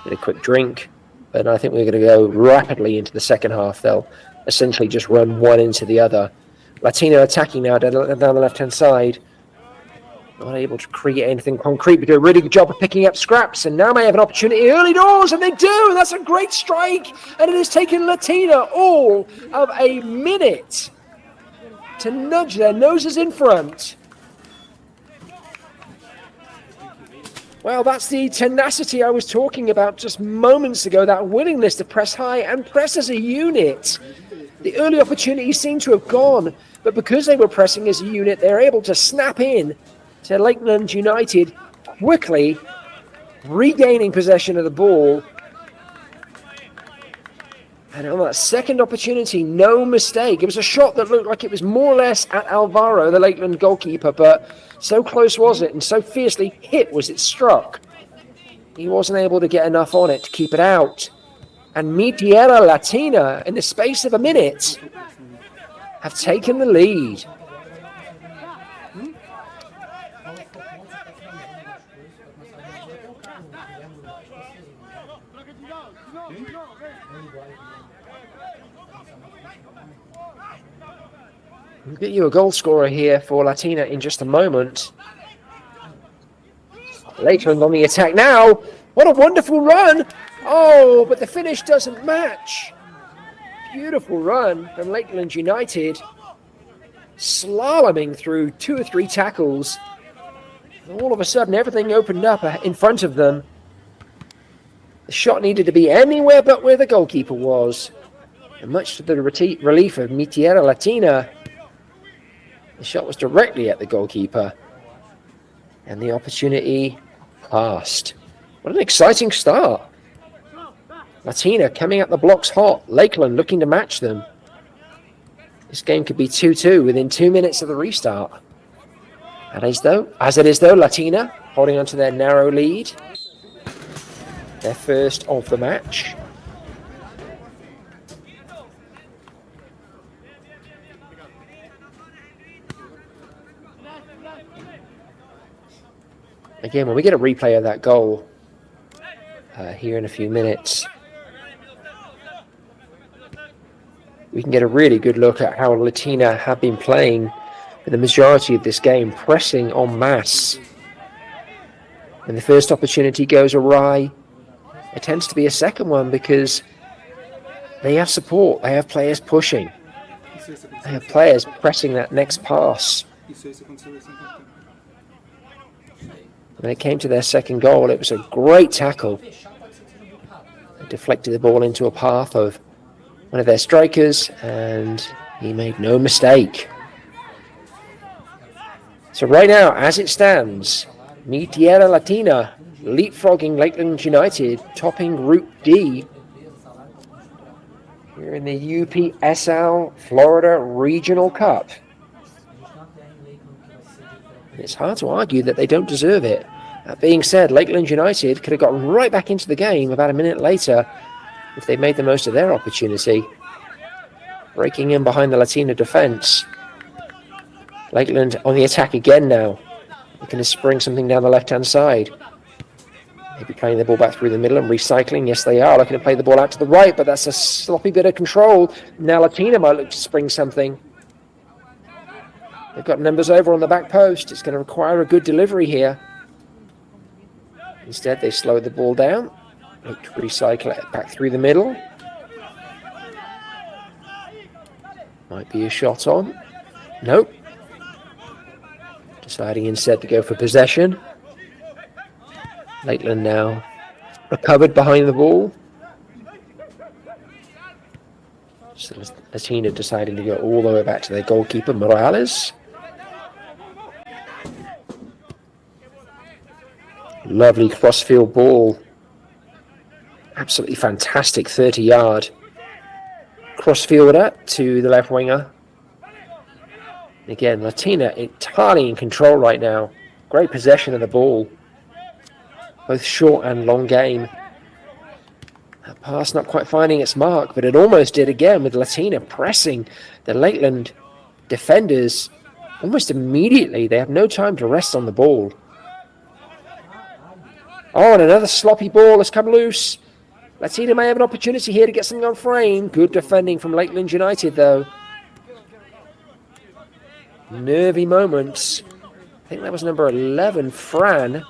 get a quick drink. But I think we're going to go rapidly into the second half. They'll essentially just run one into the other. Latina attacking now down the left-hand side. Not able to create anything concrete, but do a really good job of picking up scraps, and now may have an opportunity early doors, and they do, and that's a great strike, and it has taken Latina all of a minute to nudge their noses in front. Well, that's the tenacity I was talking about just moments ago, that willingness to press high and press as a unit. The early opportunities seem to have gone, but because they were pressing as a unit, they're able to snap in to Lakeland United, quickly regaining possession of the ball. And on that second opportunity, no mistake. It was a shot that looked like it was more or less at Alvaro, the Lakeland goalkeeper, but so close was it and so fiercely hit was it struck. He wasn't able to get enough on it to keep it out. And Tierra Latina, in the space of a minute, have taken the lead. We'll get you a goal scorer here for Latina in just a moment. Lakeland on the attack now. What a wonderful run. Oh, but the finish doesn't match. Beautiful run from Lakeland United. Slaloming through 2 or 3 tackles. And all of a sudden, everything opened up in front of them. The shot needed to be anywhere but where the goalkeeper was. And much to the relief of Tierra Latina, the shot was directly at the goalkeeper. And the opportunity passed. What an exciting start. Latina coming at the blocks hot. Lakeland looking to match them. This game could be 2-2 within 2 minutes of the restart. As it is though, Latina holding on to their narrow lead. Their first of the match. Again, when we get a replay of that goal here in a few minutes, we can get a really good look at how Latina have been playing for the majority of this game, pressing en masse. When the first opportunity goes awry, it tends to be a second one because they have support, they have players pushing, they have players pressing that next pass. When it came to their second goal, it was a great tackle. They deflected the ball into a path of one of their strikers, and he made no mistake. So right now, as it stands, Tierra Latina leapfrogging Lakeland United, topping Group D. Here in the UPSL Florida Regional Cup. It's hard to argue that they don't deserve it. That being said, Lakeland United could have gotten right back into the game about a minute later if they made the most of their opportunity. Breaking in behind the Latina defense. Lakeland on the attack again now. Looking to spring something down the left-hand side. Maybe playing the ball back through the middle and recycling. Yes, they are. Looking to play the ball out to the right, but that's a sloppy bit of control. Now Latina might look to spring something. They've got numbers over on the back post. It's going to require a good delivery here. Instead, they slowed the ball down. Look to recycle it back through the middle. Might be a shot on. Nope. Deciding instead to go for possession. Lakeland now recovered behind the ball. So Latina deciding to go all the way back to their goalkeeper, Morales. Lovely crossfield ball. Absolutely fantastic 30-yard crossfielder to the left winger. Again, Latina entirely in control right now. Great possession of the ball. Both short and long game. That pass not quite finding its mark, but it almost did again with Latina pressing the Lakeland defenders almost immediately. They have no time to rest on the ball. Oh, and another sloppy ball has come loose. Latina may have an opportunity here to get something on frame. Good defending from Lakeland United, though. Nervy moments. I think that was number 11, Fran,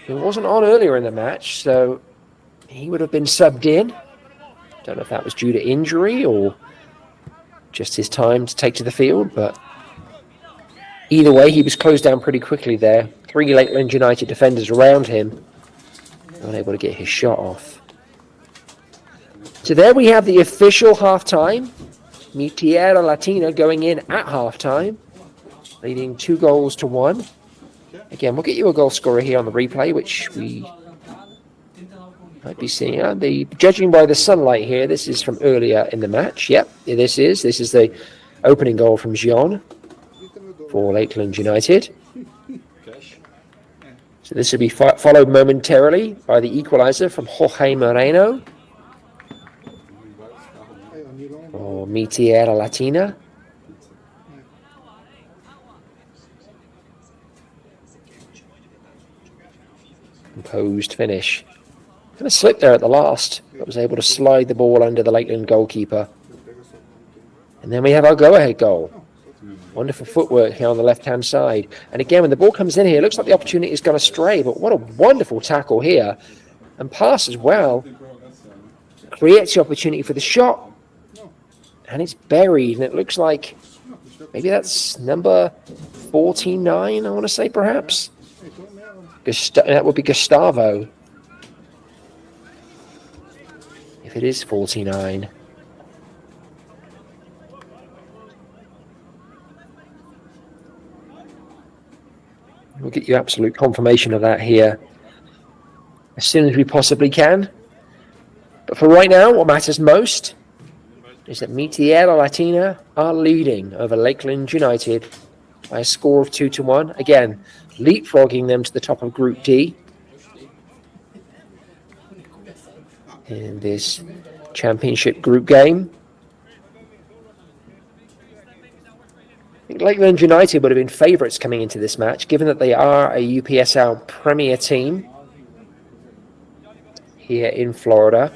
who wasn't on earlier in the match, so he would have been subbed in. Don't know if that was due to injury or just his time to take to the field, but either way, he was closed down pretty quickly there. 3 Lakeland United defenders around him, unable to get his shot off. So there we have the official halftime. Tierra Latina going in at halftime, leading 2-1. Again, we'll get you a goal scorer here on the replay, which we might be seeing. Judging by the sunlight here, this is from earlier in the match. Yep, this is the opening goal from Gian for Lakeland United. So this will be followed momentarily by the equalizer from Jorge Moreno for Tierra Latina. Composed finish. Kind of slipped there at the last, but was able to slide the ball under the Lakeland goalkeeper. And then we have our go-ahead goal. Wonderful footwork here on the left-hand side. And again, when the ball comes in here, it looks like the opportunity is going to stray, but what a wonderful tackle here. And pass as well. Creates the opportunity for the shot. And it's buried, and it looks like maybe that's number 49, I want to say, perhaps. That would be Gustavo. If it is 49. We'll get you absolute confirmation of that here as soon as we possibly can. But for right now, what matters most is that Tierra, Latina are leading over Lakeland United by a score of 2-1. Again, leapfrogging them to the top of Group D in this championship group game. I think Lakeland United would have been favourites coming into this match, given that they are a UPSL Premier team here in Florida.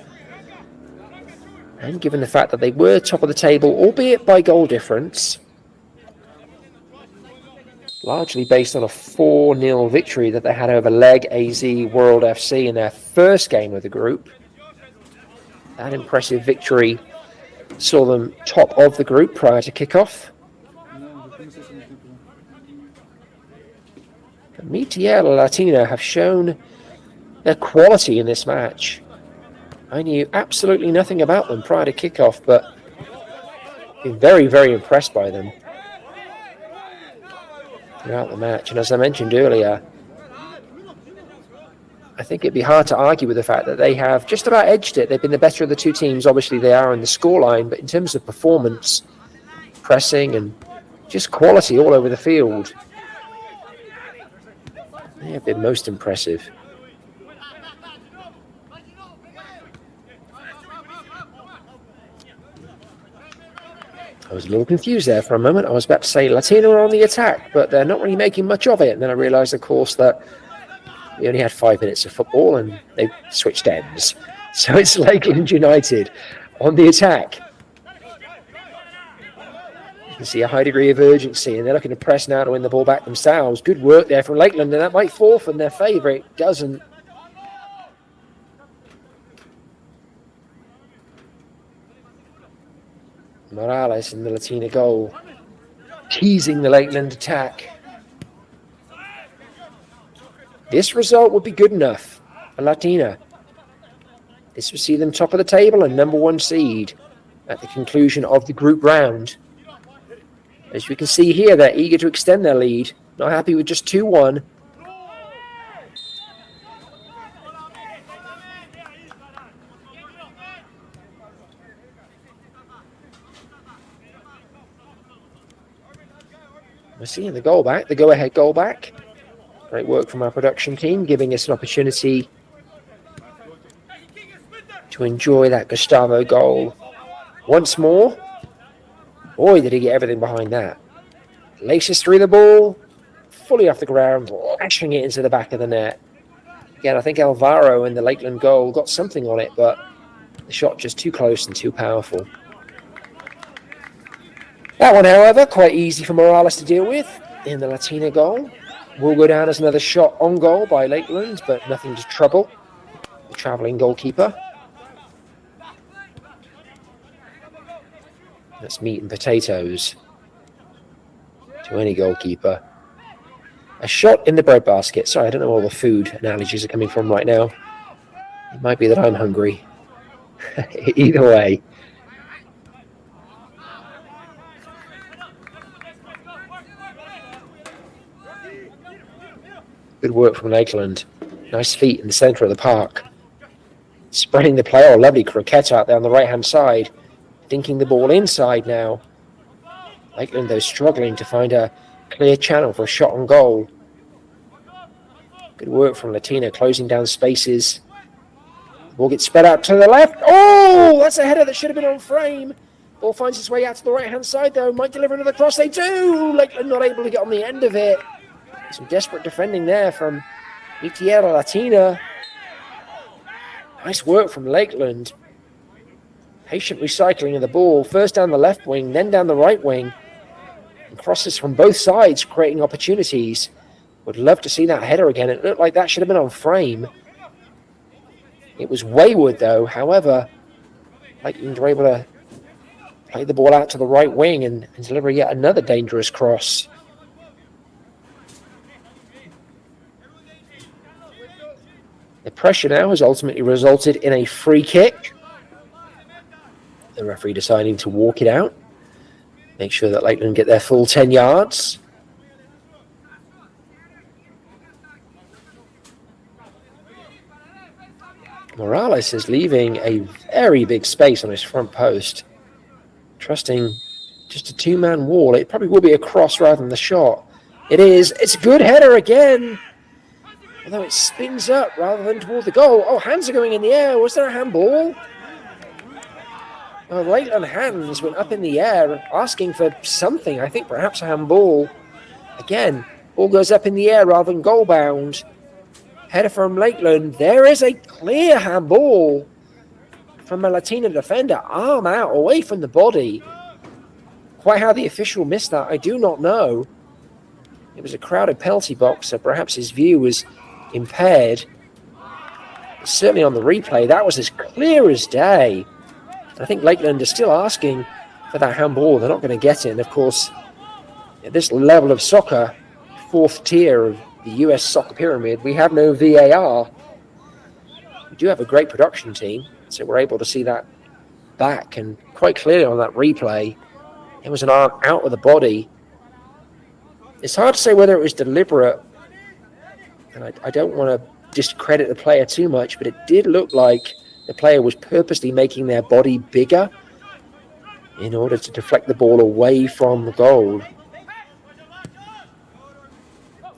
And given the fact that they were top of the table, albeit by goal difference, largely based on a 4-0 victory that they had over Leg AZ World FC in their first game of the group. That impressive victory saw them top of the group prior to kickoff. Tierra Latina have shown their quality in this match. I knew absolutely nothing about them prior to kickoff, but been very, very impressed by them throughout the match. And as I mentioned earlier, I think it'd be hard to argue with the fact that they have just about edged it. They've been the better of the two teams. Obviously, they are in the scoreline, but in terms of performance, pressing, and just quality all over the field, they have been most impressive. I was a little confused there for a moment. I was about to say Latina are on the attack, but they're not really making much of it. And then I realized, of course, that we only had 5 minutes of football and they switched ends. So it's Lakeland United on the attack. You can see a high degree of urgency, and they're looking to press now to win the ball back themselves. Good work there from Lakeland, and that might fall from their favour. It doesn't. Morales in the Latina goal, teasing the Lakeland attack. This result would be good enough for Latina. This will see them top of the table and number 1 seed at the conclusion of the group round. As we can see here, they're eager to extend their lead. Not happy with just 2-1. We're seeing the goal back, the go-ahead goal back. Great work from our production team, giving us an opportunity to enjoy that Gustavo goal once more. Boy, did he get everything behind that. Laces through the ball, fully off the ground, lashing it into the back of the net. Again, I think Alvaro in the Lakeland goal got something on it, but the shot just too close and too powerful. That one, however, quite easy for Morales to deal with in the Latina goal. Will go down as another shot on goal by Lakeland, but nothing to trouble the travelling goalkeeper. That's meat and potatoes to any goalkeeper. A shot in the breadbasket. Sorry, I don't know where all the food analogies are coming from right now. It might be that I'm hungry. Either way. Good work from Lakeland. Nice feet in the centre of the park. Spreading the play. Oh, lovely croquette out there on the right-hand side. Dinking the ball inside now. Lakeland, though, struggling to find a clear channel for a shot on goal. Good work from Latina, closing down spaces. The ball gets sped out to the left. Oh, that's a header that should have been on frame. Ball finds its way out to the right-hand side, though. Might deliver another cross. They do! Lakeland not able to get on the end of it. Some desperate defending there from Tierra Latina. Nice work from Lakeland. Patient recycling of the ball. First down the left wing, then down the right wing. And crosses from both sides, creating opportunities. Would love to see that header again. It looked like that should have been on frame. It was wayward, though. However, Lakeland were able to play the ball out to the right wing and deliver yet another dangerous cross. The pressure now has ultimately resulted in a free kick. The referee deciding to walk it out. Make sure that Lakeland get their full 10 yards. Morales is leaving a very big space on his front post. Trusting just a two-man wall. It probably will be a cross rather than the shot. It is. It's a good header again. Although it spins up rather than toward the goal. Oh, hands are going in the air. Was there a handball? Well, Lakeland hands went up in the air asking for something. I think perhaps a handball. Again, ball goes up in the air rather than goal bound. Header from Lakeland. There is a clear handball from a Latina defender. Arm out, away from the body. Quite how the official missed that, I do not know. It was a crowded penalty box, so perhaps his view was impaired. But certainly on the replay, that was as clear as day. I think Lakeland is still asking for that handball. They're not going to get it. And of course, at this level of soccer, fourth tier of the US soccer pyramid, we have no VAR. We do have a great production team, so we're able to see that back. And quite clearly on that replay, it was an arm out of the body. It's hard to say whether it was deliberate, and I don't want to discredit the player too much, but it did look like the player was purposely making their body bigger in order to deflect the ball away from the goal.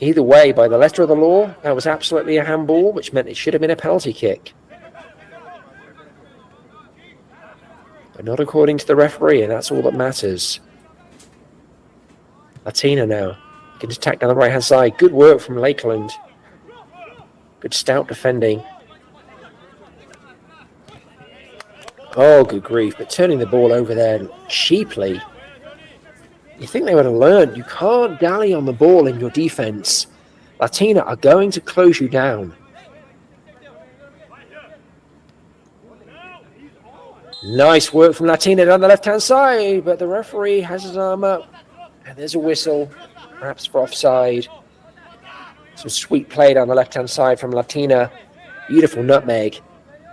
Either way, by the letter of the law, that was absolutely a handball, which meant it should have been a penalty kick. But not according to the referee, and that's all that matters. Latina now can attack down the right-hand side. Good work from Lakeland. Good stout defending. Oh, good grief. But turning the ball over there cheaply. You think they would have learned you can't dally on the ball in your defense. Latina are going to close you down. Nice work from Latina down the left-hand side, but the referee has his arm up. And there's a whistle, perhaps for offside. Some sweet play down the left-hand side from Latina. Beautiful nutmeg,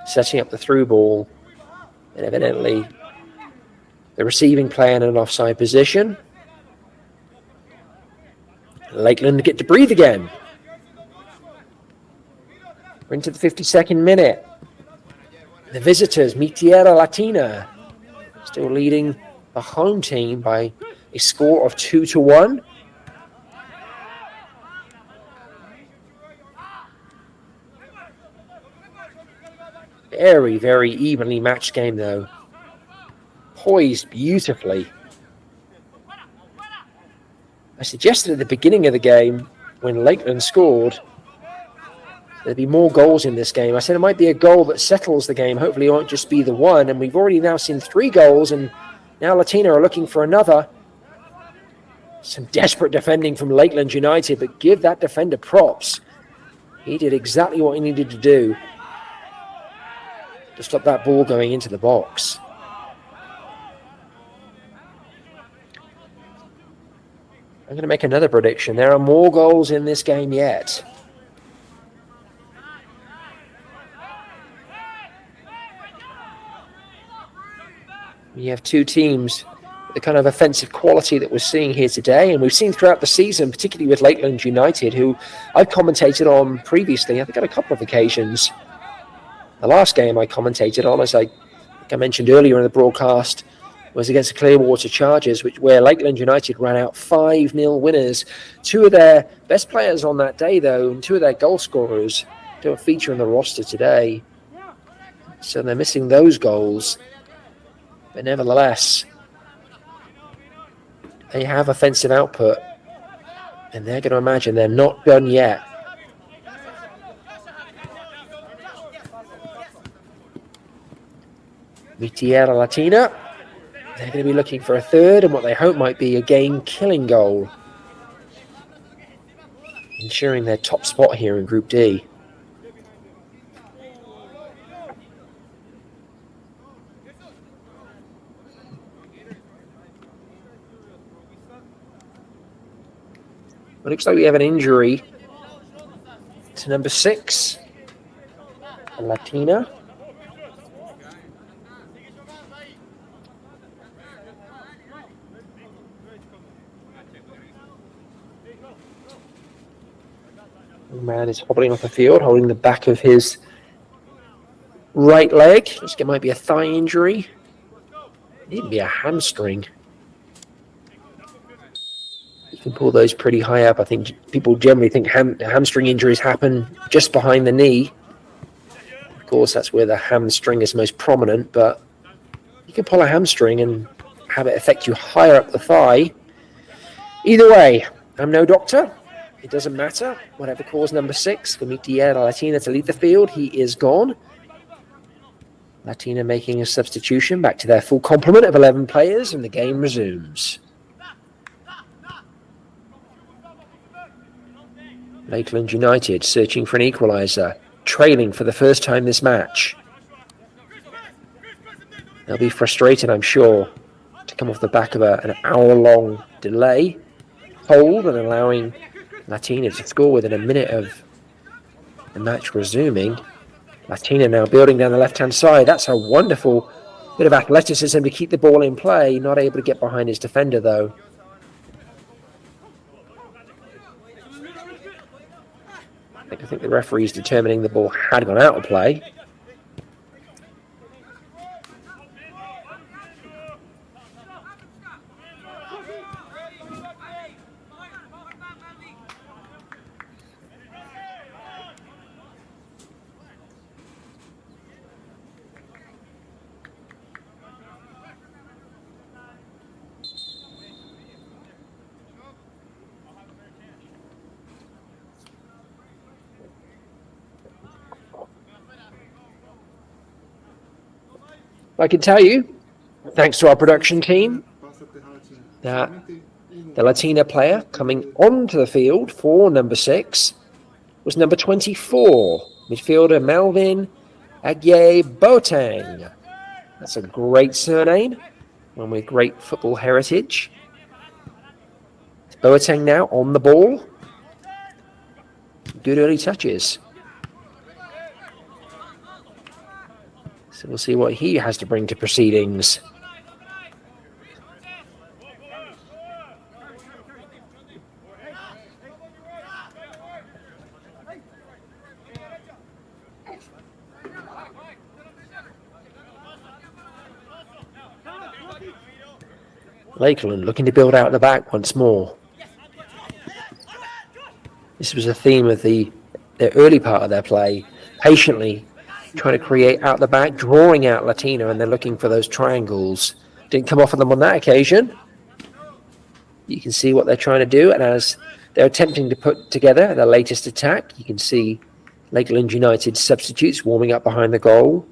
setting up the through ball. And evidently, the receiving player in an offside position. Lakeland get to breathe again. We're into the 52nd minute. The visitors meet Tierra Latina. Still leading the home team by a score of 2-1. Very, very evenly matched game, though. Poised beautifully. I suggested at the beginning of the game, when Lakeland scored, there'd be more goals in this game. I said it might be a goal that settles the game. Hopefully it won't just be the one. And we've already now seen 3 goals, and now Latina are looking for another. Some desperate defending from Lakeland United, but give that defender props. He did exactly what he needed to do to stop that ball going into the box. I'm going to make another prediction. There are more goals in this game yet. You have two teams with the kind of offensive quality that we're seeing here today, and we've seen throughout the season, particularly with Lakeland United, who I've commentated on previously, I think on a couple of occasions. The last game I commentated on, as I mentioned earlier in the broadcast, was against the Clearwater Chargers, where Lakeland United ran out 5-0 winners. 2 of their best players on that day, though, and 2 of their goal scorers don't feature in the roster today. So they're missing those goals. But nevertheless, they have offensive output, and they're going to imagine they're not done yet. Tierra Latina. They're going to be looking for a third and what they hope might be a game-killing goal, ensuring their top spot here in Group D. It looks like we have an injury to number 6, Latina. The man is hobbling off the field, holding the back of his right leg. Looks like it might be a thigh injury. It might be a hamstring. You can pull those pretty high up. I think people generally think hamstring injuries happen just behind the knee. Of course, that's where the hamstring is most prominent, but you can pull a hamstring and have it affect you higher up the thigh. Either way, I'm no doctor. It doesn't matter. Whatever caused number 6 for Tierra Latina to lead the field, he is gone. Latina making a substitution back to their full complement of 11 players, and the game resumes. Lakeland United searching for an equalizer, trailing for the first time this match. They'll be frustrated, I'm sure, to come off the back of an hour-long delay, hold, and allowing Latina to score within a minute of the match resuming. Latina now building down the left-hand side. That's a wonderful bit of athleticism to keep the ball in play. Not able to get behind his defender, though. I think the referee's determining the ball had gone out of play. I can tell you, thanks to our production team, that the Latina player coming onto the field for number 6 was number 24, midfielder Melvin Agye Boateng. That's a great surname, one with great football heritage. Boateng now on the ball. Good early touches. So we'll see what he has to bring to proceedings. Lakeland looking to build out the back once more. This was a theme of the early part of their play, patiently trying to create out the back, drawing out Latina, and they're looking for those triangles. Didn't come off of them on that occasion. You can see what they're trying to do, and as they're attempting to put together their latest attack, you can see Lakeland United substitutes warming up behind the goal.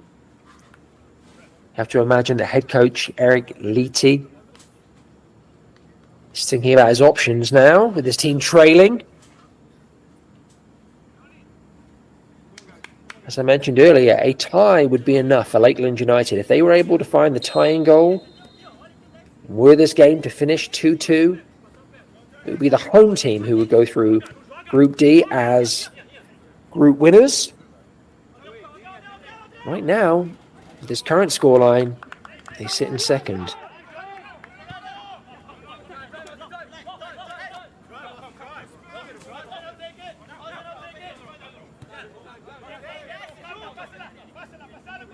You have to imagine the head coach, Eric Leety, is thinking about his options now, with his team trailing. As I mentioned earlier, a tie would be enough for Lakeland United. If they were able to find the tying goal, were this game to finish 2-2, it would be the home team who would go through Group D as group winners. Right now, with this current scoreline, they sit in second.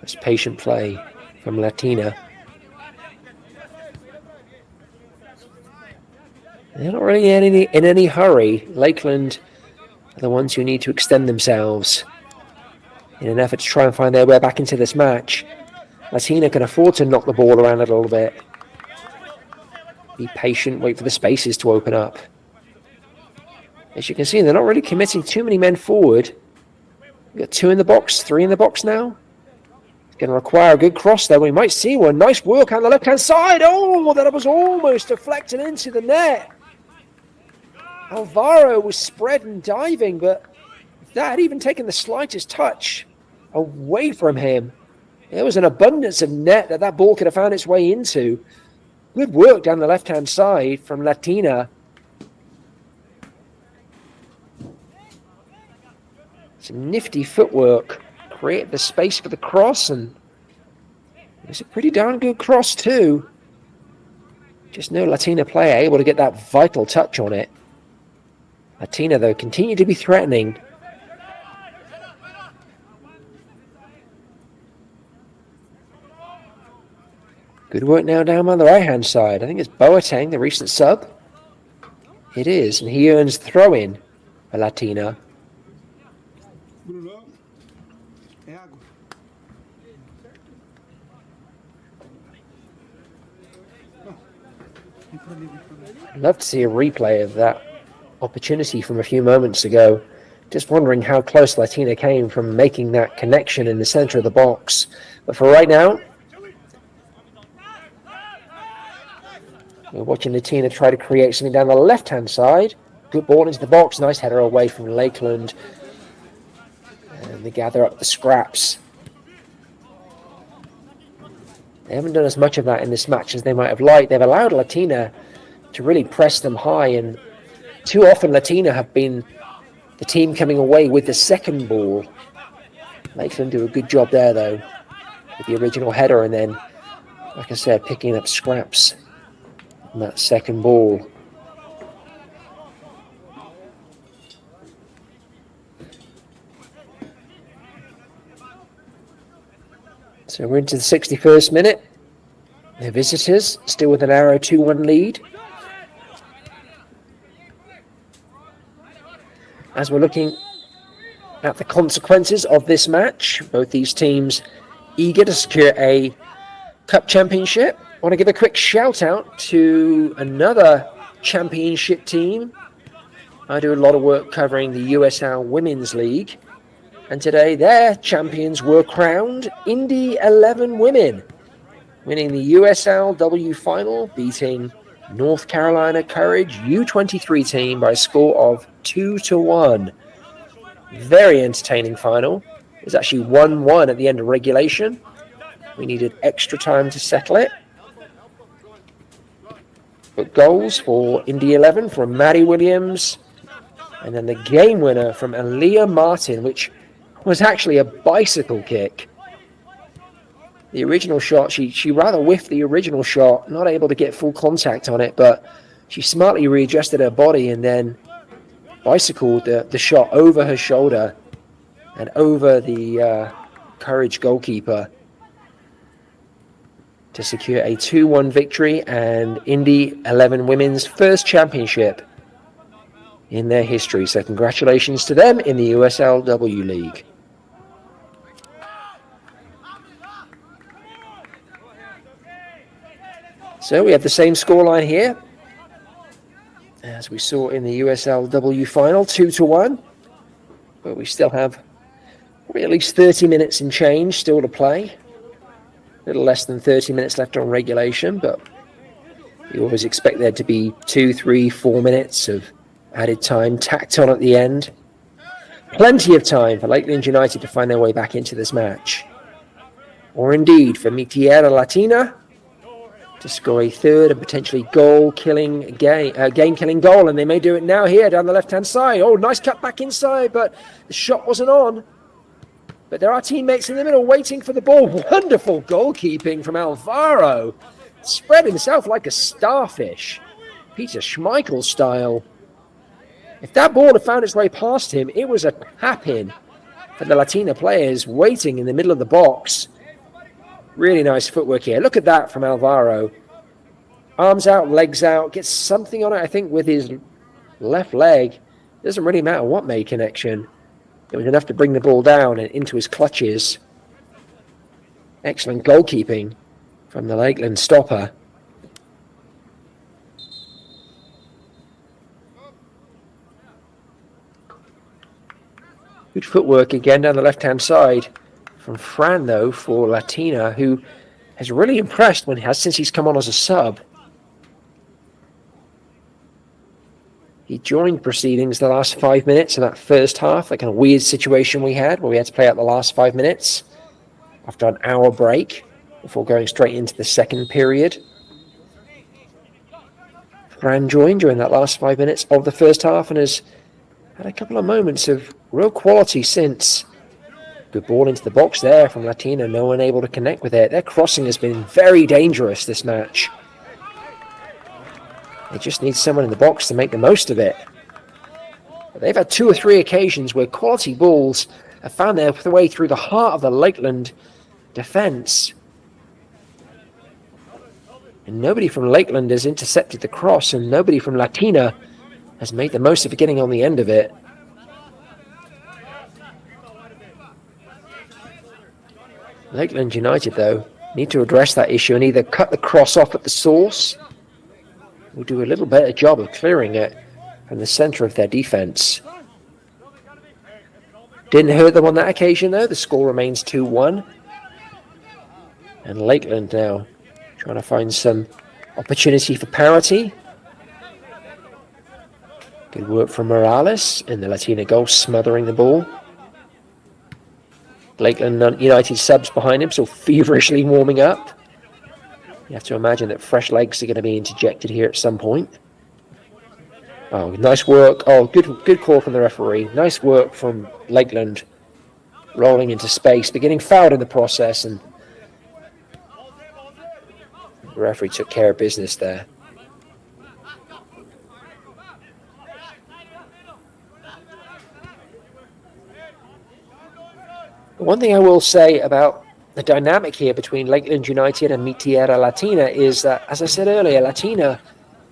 It's patient play from Latina. They're not really in any hurry. Lakeland are the ones who need to extend themselves in an effort to try and find their way back into this match. Latina can afford to knock the ball around a little bit. Be patient, wait for the spaces to open up. As you can see, they're not really committing too many men forward. We've got 2 in the box, 3 in the box now. Going to require a good cross there. We might see one. Nice work on the left-hand side. Oh, that was almost deflected into the net. Alvaro was spread and diving, but if that had even taken the slightest touch away from him, there was an abundance of net that ball could have found its way into. Good work down the left-hand side from Latina. Some nifty footwork. Create the space for the cross, and it's a pretty darn good cross too. Just no Latina player able to get that vital touch on it. Latina, though, continue to be threatening. Good work now down on the right-hand side. I think it's Boateng, the recent sub. It is, and he earns throw-in for Latina. I'd love to see a replay of that opportunity from a few moments ago. Just wondering how close Latina came from making that connection in the center of the box. But for right now, we're watching Latina try to create something down the left-hand side. Good ball into the box. Nice header away from Lakeland. And they gather up the scraps. They haven't done as much of that in this match as they might have liked. They've allowed Latina to really press them high, and too often Latina have been the team coming away with the second ball. Lakeland do a good job there, though, with the original header, and then, like I said, picking up scraps on that second ball. So we're into the 61st minute. The visitors still with an arrow 2-1 lead. As we're looking at the consequences of this match, both these teams eager to secure a cup championship. I want to give a quick shout out to another championship team. I do a lot of work covering the USL Women's League. And today their champions were crowned Indy 11 Women, winning the USLW final, beating North Carolina Courage U23 team by a score of 2-1. Very entertaining final. It was actually 1-1 at the end of regulation. We needed extra time to settle it. But goals for Indy 11 from Maddie Williams, and then the game winner from Aaliyah Martin, which was actually a bicycle kick. The original shot, she rather whiffed the original shot, not able to get full contact on it, but she smartly readjusted her body and then bicycled the shot over her shoulder and over the Courage goalkeeper to secure a 2-1 victory and Indy 11 Women's first championship in their history. So congratulations to them in the USLW League. So we have the same scoreline here as we saw in the USLW final, 2-1. But we still have probably at least 30 minutes and change still to play. A little less than 30 minutes left on regulation, but you always expect there to be 2, 3, 4 minutes of added time tacked on at the end. Plenty of time for Lakeland United to find their way back into this match. Or indeed for Tierra Latina to score a third and potentially game-killing goal, and they may do it now here down the left-hand side. Oh, nice cut back inside, but the shot wasn't on. But there are teammates in the middle waiting for the ball. Wonderful goalkeeping from Alvaro. Spread himself like a starfish. Peter Schmeichel style. If that ball had found its way past him, it was a tap-in for the Latina players waiting in the middle of the box. Really nice footwork here. Look at that from Alvaro. Arms out, legs out. Gets something on it, I think, with his left leg. Doesn't really matter what made connection. It was enough to bring the ball down and into his clutches. Excellent goalkeeping from the Lakeland stopper. Good footwork again down the left-hand side from Fran, though, for Latina, who has really impressed since he's come on as a sub. He joined proceedings the last 5 minutes of that first half, that kind of weird situation we had where we had to play out the last 5 minutes after an hour break before going straight into the second period. Fran joined during that last 5 minutes of the first half and has had a couple of moments of real quality since. Good ball into the box there from Latina, no one able to connect with it. Their crossing has been very dangerous this match. They just need someone in the box to make the most of it. But they've had 2 or 3 occasions where quality balls have found their way through the heart of the Lakeland defence. And nobody from Lakeland has intercepted the cross, and nobody from Latina has made the most of it getting on the end of it. Lakeland United, though, need to address that issue and either cut the cross off at the source or do a little better job of clearing it from the centre of their defence. Didn't hurt them on that occasion, though. The score remains 2-1. And Lakeland now trying to find some opportunity for parity. Good work from Morales in the Latina goal, smothering the ball. Lakeland United subs behind him, so feverishly warming up. You have to imagine that fresh legs are going to be interjected here at some point. Oh, nice work. Oh, good call from the referee. Nice work from Lakeland, rolling into space, but getting fouled in the process, and the referee took care of business there. One thing I will say about the dynamic here between Lakeland United and Tierra Latina is that, as I said earlier, Latina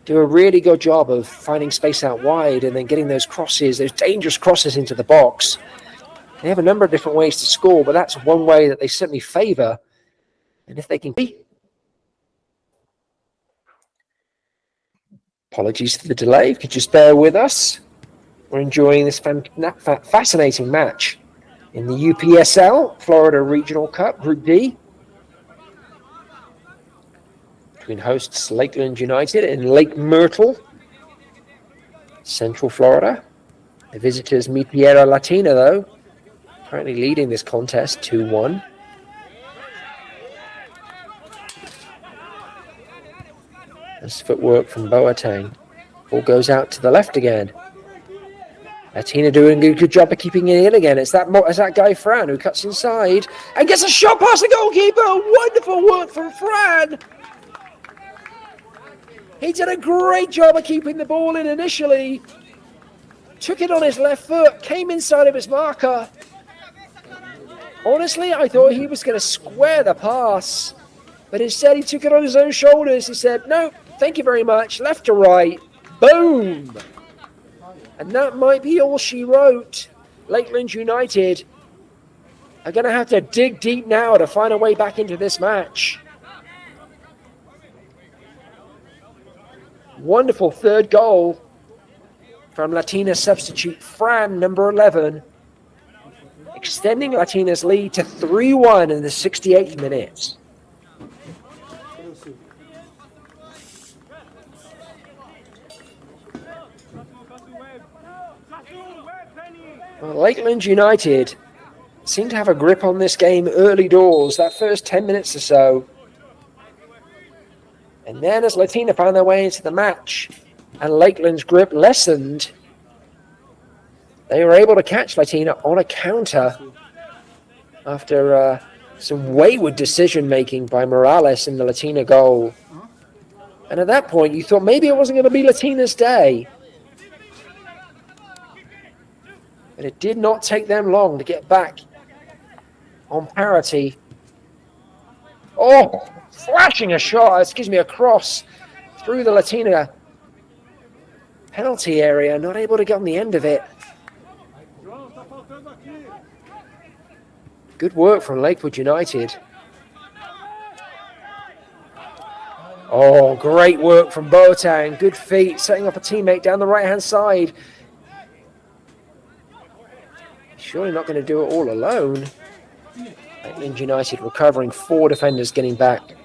do a really good job of finding space out wide and then getting those crosses, those dangerous crosses into the box. They have a number of different ways to score, but that's one way that they certainly favour. And if they can... Apologies for the delay. If you could just bear with us. We're enjoying this fascinating match in the UPSL, Florida Regional Cup, Group D, between hosts Lakeland United and Lake Myrtle, Central Florida. The visitors Tierra Latina, though, currently leading this contest 2-1. There's footwork from Boateng. Ball goes out to the left again. Latina doing a good job of keeping it in again. It's that guy Fran who cuts inside and gets a shot past the goalkeeper. Wonderful work from Fran. He did a great job of keeping the ball in initially. Took it on his left foot, came inside of his marker. Honestly, I thought he was going to square the pass, but instead he took it on his own shoulders. He said, no, thank you very much. Left to right. Boom. And that might be all she wrote. Lakeland United are going to have to dig deep now to find a way back into this match. Wonderful third goal from Latina substitute Fran, number 11, extending Latina's lead to 3-1 in the 68th minute. Well, Lakeland United seemed to have a grip on this game early doors, that first 10 minutes or so. And then as Latina found their way into the match and Lakeland's grip lessened, they were able to catch Latina on a counter after some wayward decision-making by Morales in the Latina goal. And at that point, you thought maybe it wasn't going to be Latina's day. But it did not take them long to get back on parity. Oh, flashing a shot, a cross through the Latina penalty area, not able to get on the end of it. Good work from Lakewood United. Oh, great work from Boateng. Good feet, setting up a teammate down the right-hand side. Surely not going to do it all alone. Lakeland United recovering, 4 defenders getting back to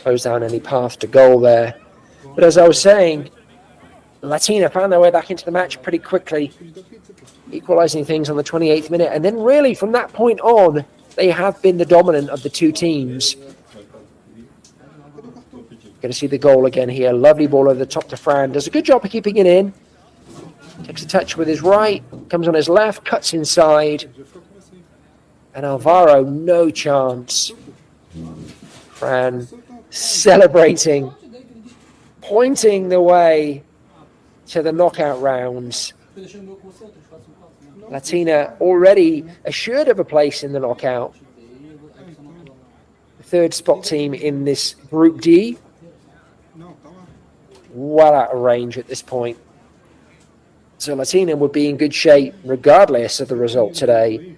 close down any path to goal there. But as I was saying, Latina found their way back into the match pretty quickly, equalizing things on the 28th minute. And then really from that point on, they have been the dominant of the two teams. Going to see the goal again here. Lovely ball over the top to Fran. Does a good job of keeping it in. Takes a touch with his right, comes on his left, cuts inside. And Alvaro, no chance. Fran celebrating, pointing the way to the knockout rounds. Latina already assured of a place in the knockout. The third spot team in this Group D. Well out of range at this point. So Latina would be in good shape regardless of the result today.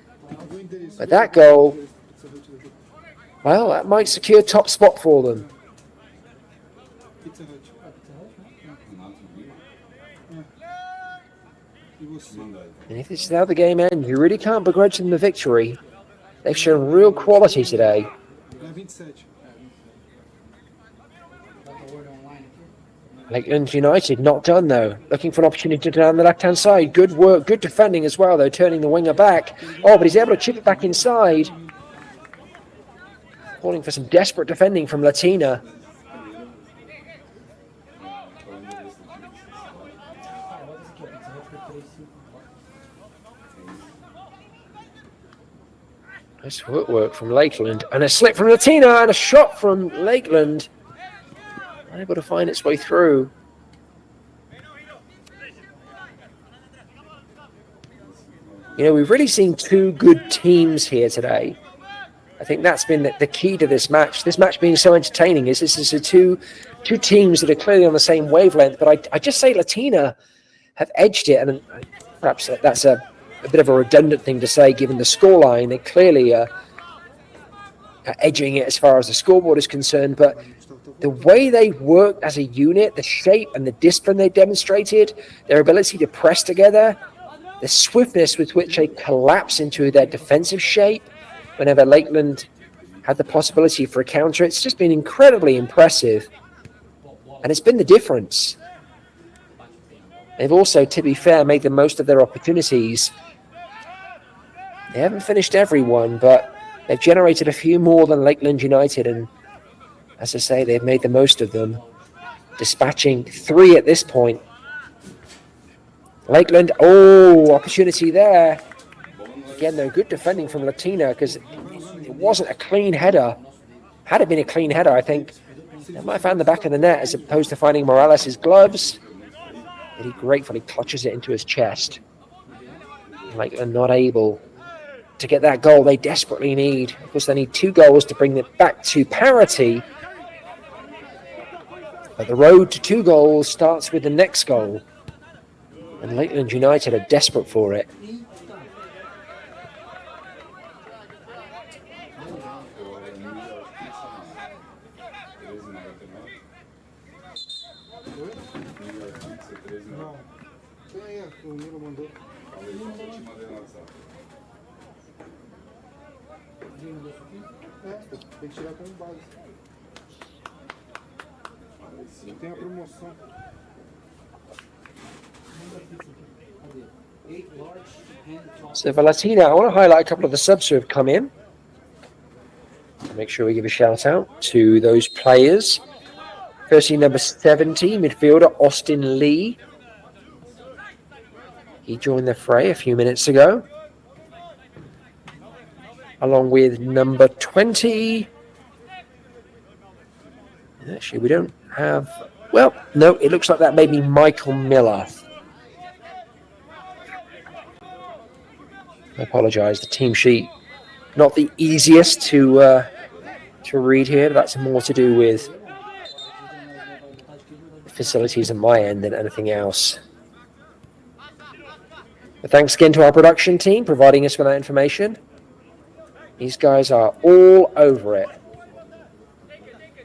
But that goal, well, that might secure top spot for them. And if this is how the game ends, you really can't begrudge them the victory. They've shown real quality today. Lakeland United not done though. Looking for an opportunity down the left-hand side. Good work, good defending as well though, turning the winger back. Oh, but he's able to chip it back inside. Calling for some desperate defending from Latina. Nice footwork from Lakeland. And a slip from Latina and a shot from Lakeland. Able to find its way through. You know, we've really seen two good teams here today. I think that's been the key to this match. This match being so entertaining is this is two teams that are clearly on the same wavelength. But I just say Latina have edged it, and perhaps that's a bit of a redundant thing to say given the scoreline. They clearly are edging it as far as the scoreboard is concerned, but the way they worked as a unit, the shape and the discipline they demonstrated, their ability to press together, the swiftness with which they collapse into their defensive shape whenever Lakeland had the possibility for a counter, it's just been incredibly impressive. And it's been the difference. They've also, to be fair, made the most of their opportunities. They haven't finished every one, but they've generated a few more than Lakeland United, and as I say, they've made the most of them, dispatching 3 at this point. Lakeland, oh, opportunity there. Again, though, good defending from Latina because it wasn't a clean header. Had it been a clean header, I think they might have found the back of the net as opposed to finding Morales' gloves. But he gratefully clutches it into his chest. Lakeland not able to get that goal they desperately need. Of course, they need 2 goals to bring it back to parity. But the road to 2 goals starts with the next goal. And Lakeland United are desperate for it. Tem que tirar como base. Tem a promoção. So for Latina, I want to highlight a couple of the subs who have come in. Make sure we give a shout out to those players. Firstly, number 70, midfielder Austin Lee. He joined the fray a few minutes ago. Along with number 20. Actually, we don't have... Well, no, it looks like that may be Michael Miller. I apologise, the team sheet not the easiest to read here. That's more to do with facilities on my end than anything else. But thanks again to our production team providing us with that information. These guys are all over it.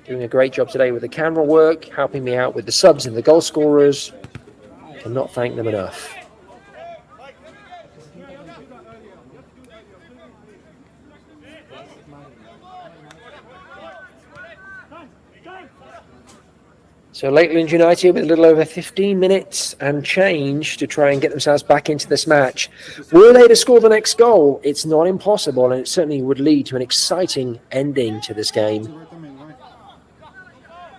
Doing a great job today with the camera work, helping me out with the subs and the goal scorers. Cannot thank them enough. So Lakeland United with a little over 15 minutes and change to try and get themselves back into this match. Were they to score the next goal, it's not impossible, and it certainly would lead to an exciting ending to this game.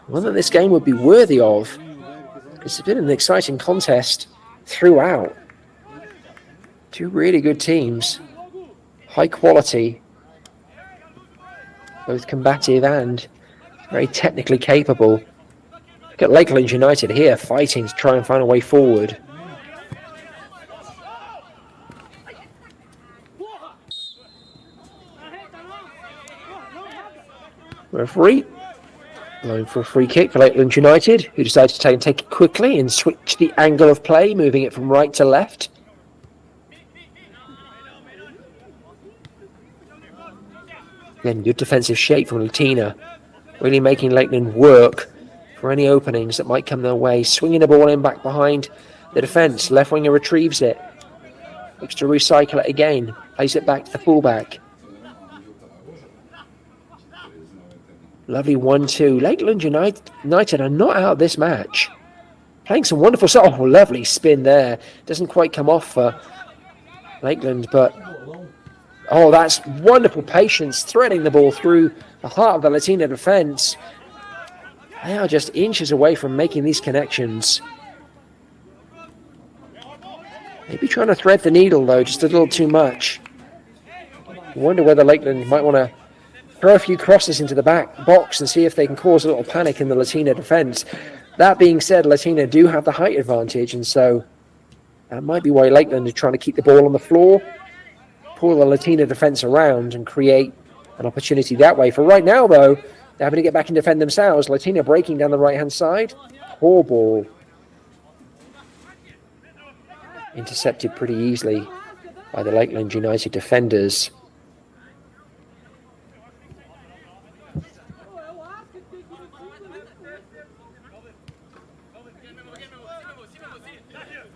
One that this game would be worthy of, because it's been an exciting contest throughout. Two really good teams, high quality, both combative and very technically capable. Look at Lakeland United here fighting to try and find a way forward. Referee going for a free kick for Lakeland United, who decided to take it quickly and switch the angle of play, moving it from right to left. Again, good defensive shape from Latina, really making Lakeland work for any openings that might come their way. Swinging the ball in back behind the defence. Left winger retrieves it. Looks to recycle it again. Plays it back to the fullback. Lovely 1-2. Lakeland United are not out of this match. Playing some wonderful stuff. Oh, lovely spin there. Doesn't quite come off for Lakeland, but oh, that's wonderful patience, threading the ball through the heart of the Latina defence. They are just inches away from making these connections. Maybe trying to thread the needle, though, just a little too much. I wonder whether Lakeland might want to throw a few crosses into the back box and see if they can cause a little panic in the Latina defence. That being said, Latina do have the height advantage, and so that might be why Lakeland are trying to keep the ball on the floor, pull the Latina defence around and create an opportunity that way. For right now, though, they're having to get back and defend themselves. Latina breaking down the right-hand side. Poor ball. Intercepted pretty easily by the Lakeland United defenders.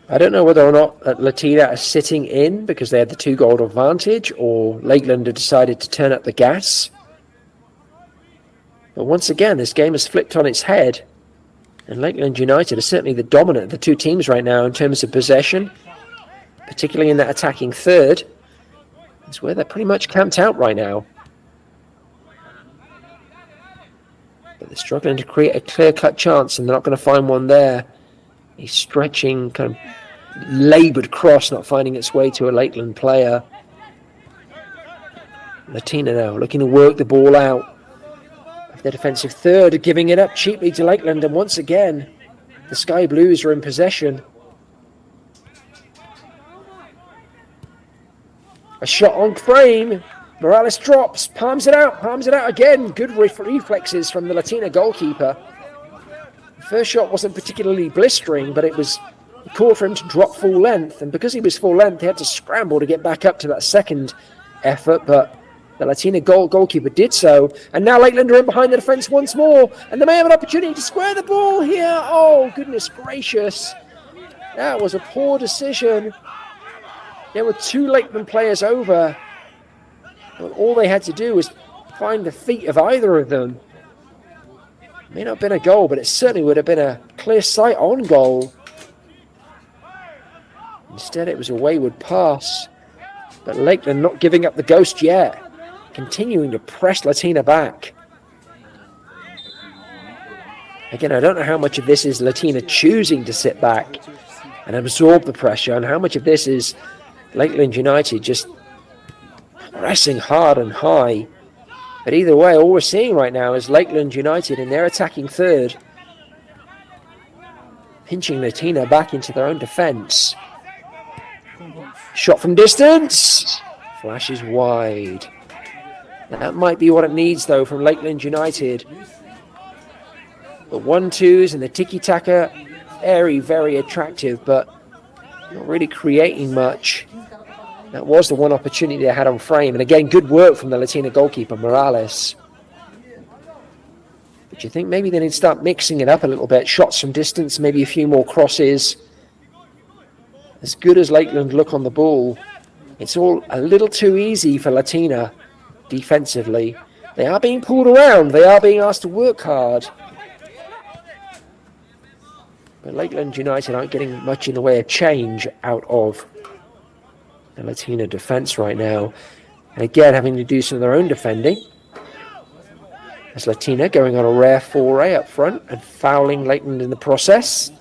I don't know whether or not Latina are sitting in because they had the 2-goal advantage, or Lakeland have decided to turn up the gas. But once again, this game has flipped on its head, and Lakeland United are certainly the dominant of the two teams right now in terms of possession, particularly in that attacking third. It's where they're pretty much camped out right now. But they're struggling to create a clear-cut chance, and they're not going to find one there. A stretching, kind of laboured cross not finding its way to a Lakeland player. Latina now looking to work the ball out. The defensive third are giving it up cheaply to Lakeland, and once again, the Sky Blues are in possession. A shot on frame. Morales drops, palms it out again. Good reflexes from the Latina goalkeeper. The first shot wasn't particularly blistering, but it was a call for him to drop full length, and because he was full length, he had to scramble to get back up to that second effort, but the Latina goalkeeper did so, and now Lakeland are in behind the defence once more, and they may have an opportunity to square the ball here. Oh, goodness gracious. That was a poor decision. There were 2 Lakeland players over. And all they had to do was find the feet of either of them. It may not have been a goal, but it certainly would have been a clear sight on goal. Instead, it was a wayward pass. But Lakeland not giving up the ghost yet. Continuing to press Latina back. Again, I don't know how much of this is Latina choosing to sit back and absorb the pressure, and how much of this is Lakeland United just pressing hard and high. But either way, all we're seeing right now is Lakeland United in their attacking third, pinching Latina back into their own defence. Shot from distance. Flashes wide. That might be what it needs, though, from Lakeland United. The 1-2s and the tiki-taka, very, very attractive, but not really creating much. That was the one opportunity they had on frame. And again, good work from the Latina goalkeeper, Morales. But you think maybe they need to start mixing it up a little bit. Shots from distance, maybe a few more crosses. As good as Lakeland look on the ball, it's all a little too easy for Latina defensively. They are being pulled around. They are being asked to work hard. But Lakeland United aren't getting much in the way of change out of the Latina defense right now. And again, having to do some of their own defending. As Latina going on a rare foray up front and fouling Lakeland in the process.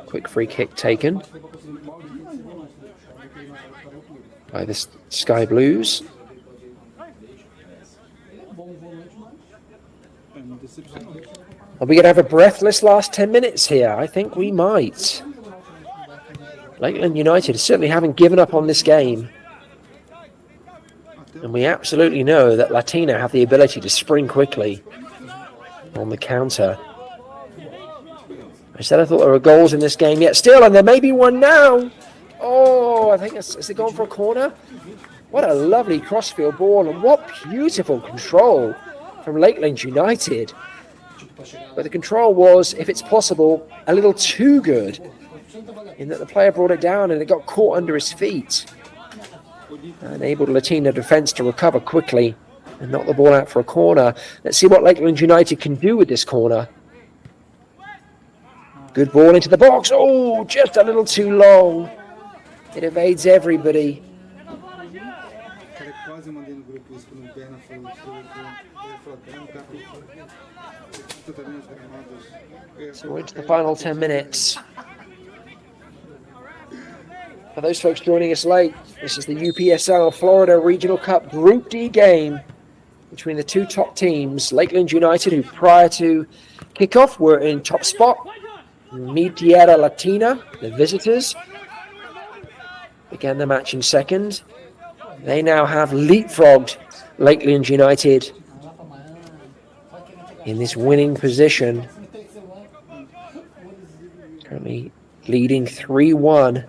Quick free kick taken by the Sky Blues. Are we going to have a breathless last 10 minutes here? I think we might. Lakeland United certainly haven't given up on this game. And we absolutely know that Latina have the ability to spring quickly on the counter. I said I thought there were goals in this game yet still, and there may be one now. Oh, I think is it gone for a corner? What a lovely crossfield ball, and what beautiful control from Lakeland United. But the control was, if it's possible, a little too good, in that the player brought it down and it got caught under his feet. Enabled Latina defence to recover quickly and knock the ball out for a corner. Let's see what Lakeland United can do with this corner. Good ball into the box. Oh, just a little too long. It evades everybody. So we're into the final 10 minutes. For those folks joining us late, this is the UPSL Florida Regional Cup Group D game between the two top teams, Lakeland United, who prior to kickoff were in top spot. Tierra, Latina, the visitors, began the match in second. They now have leapfrogged Lakeland United in this winning position. Currently leading 3-1.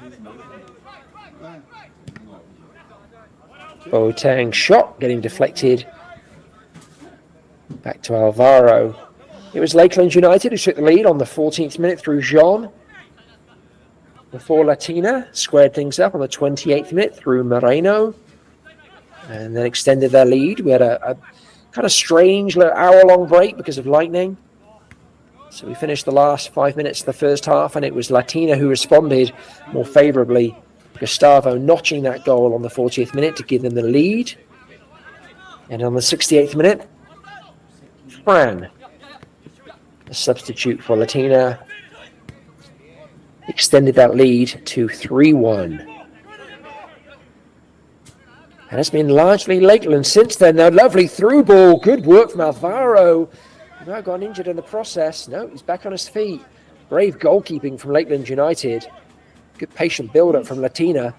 Boateng shot getting deflected back to Alvaro. It was Lakeland United who took the lead on the 14th minute through Jean, before Latina squared things up on the 28th minute through Moreno, and then extended their lead. We had a kind of strange hour-long break because of lightning. So we finished the last 5 minutes of the first half, and it was Latina who responded more favourably. Gustavo notching that goal on the 40th minute to give them the lead. And on the 68th minute, Fran, a substitute for Latina, extended that lead to 3-1. And it's been largely Lakeland since then. Now, lovely through ball. Good work from Alvaro. Now got injured in the process. No, he's back on his feet. Brave goalkeeping from Lakeland United. Good patient build-up from Latina.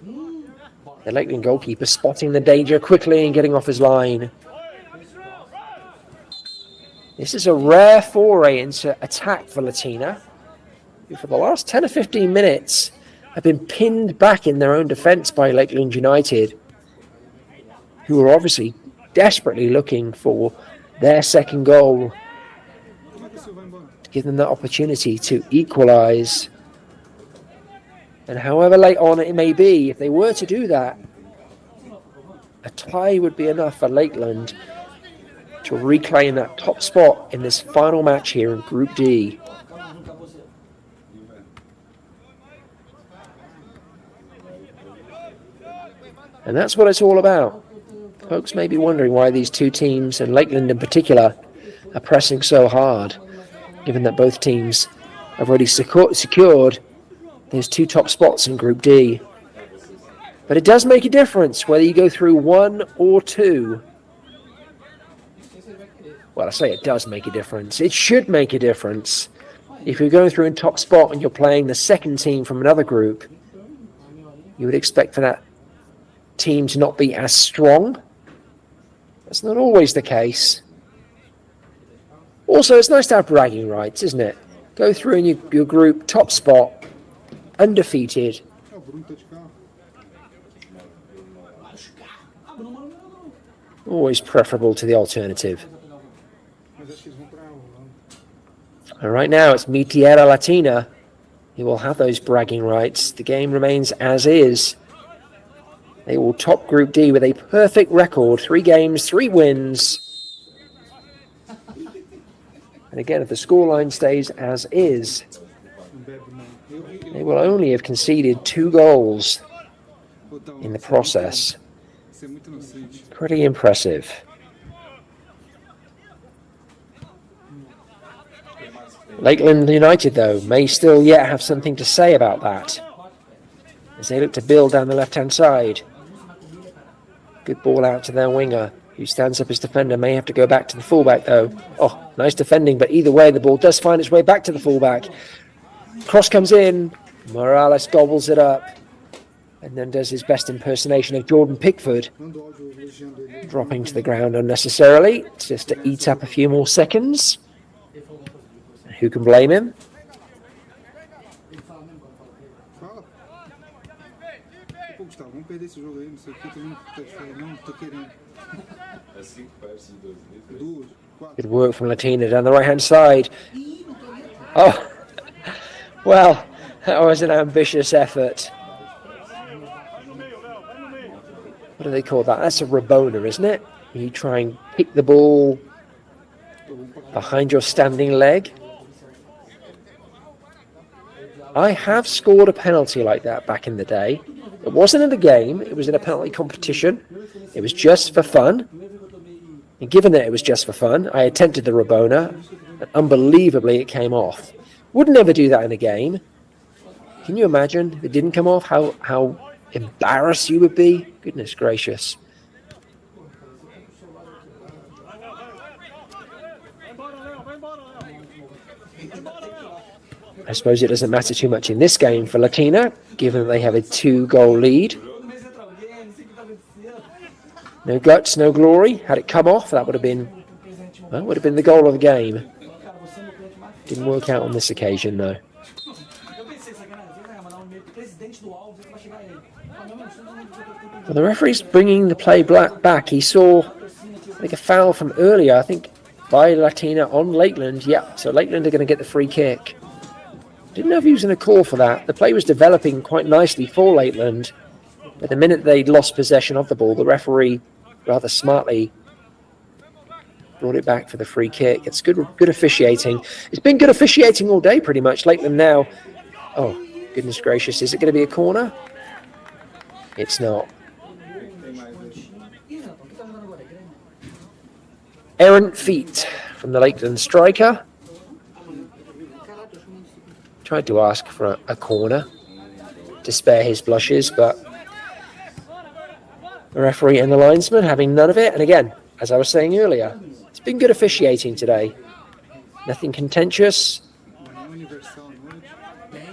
The Lakeland goalkeeper spotting the danger quickly and getting off his line. This is a rare foray into attack for Latina, who for the last 10 or 15 minutes have been pinned back in their own defence by Lakeland United, who are obviously desperately looking for their second goal to give them that opportunity to equalise. And however late on it may be, if they were to do that, a tie would be enough for Lakeland to reclaim that top spot in this final match here in Group D. And that's what it's all about. Folks may be wondering why these two teams, and Lakeland in particular, are pressing so hard, given that both teams have already secured those two top spots in Group D. But it does make a difference whether you go through one or two. Well, I say it does make a difference. It should make a difference. If you're going through in top spot and you're playing the second team from another group, you would expect for that team to not be as strong. That's not always the case. Also, it's nice to have bragging rights, isn't it? Go through in your group, top spot, undefeated. Always preferable to the alternative. And right now it's Tierra, Latina who will have those bragging rights. The game remains as is. They will top Group D with a perfect record. 3 games, 3 wins. And again, if the scoreline stays as is, they will only have conceded 2 goals in the process. Pretty impressive. Lakeland United, though, may still yet have something to say about that as they look to build down the left-hand side. Good ball out to their winger, who stands up as defender. May have to go back to the fullback, though. Oh, nice defending, but either way, the ball does find its way back to the fullback. Cross comes in. Morales gobbles it up and then does his best impersonation of Jordan Pickford, dropping to the ground unnecessarily just to eat up a few more seconds. Who can blame him? Fala. Pô, Gustavo, vamos perder esse jogo aí, não sei o que, tu não tá diferente, não, tô querendo. É 5 perto de 2 litros. Duas, quatro. Good work from Latina down the right-hand side. Oh, well, that was an ambitious effort. What do they call that? That's a Rabona, isn't it? You try and kick the ball behind your standing leg. I have scored a penalty like that back in the day. It wasn't in a game, it was in a penalty competition. It was just for fun. And given that it was just for fun, I attempted the Rabona, and unbelievably it came off. Would never do that in a game. Can you imagine if it didn't come off, how embarrassed you would be? Goodness gracious. I suppose it doesn't matter too much in this game for Latina, given that they have a 2-goal lead. No guts, no glory. Had it come off, that would have been the goal of the game. Didn't work out on this occasion, though. Well, the referee's bringing the play back. He saw, I think, a foul from earlier, I think, by Latina on Lakeland. Yeah, so Lakeland are going to get the free kick. Didn't know if he was going to call for that. The play was developing quite nicely for Lakeland, but the minute they'd lost possession of the ball, the referee rather smartly brought it back for the free kick. It's good officiating. It's been good officiating all day, pretty much. Lakeland now. Oh, goodness gracious. Is it going to be a corner? It's not. Errant feet from the Lakeland striker. Tried to ask for a corner to spare his blushes, but the referee and the linesman having none of it. And again, as I was saying earlier, it's been good officiating today. Nothing contentious.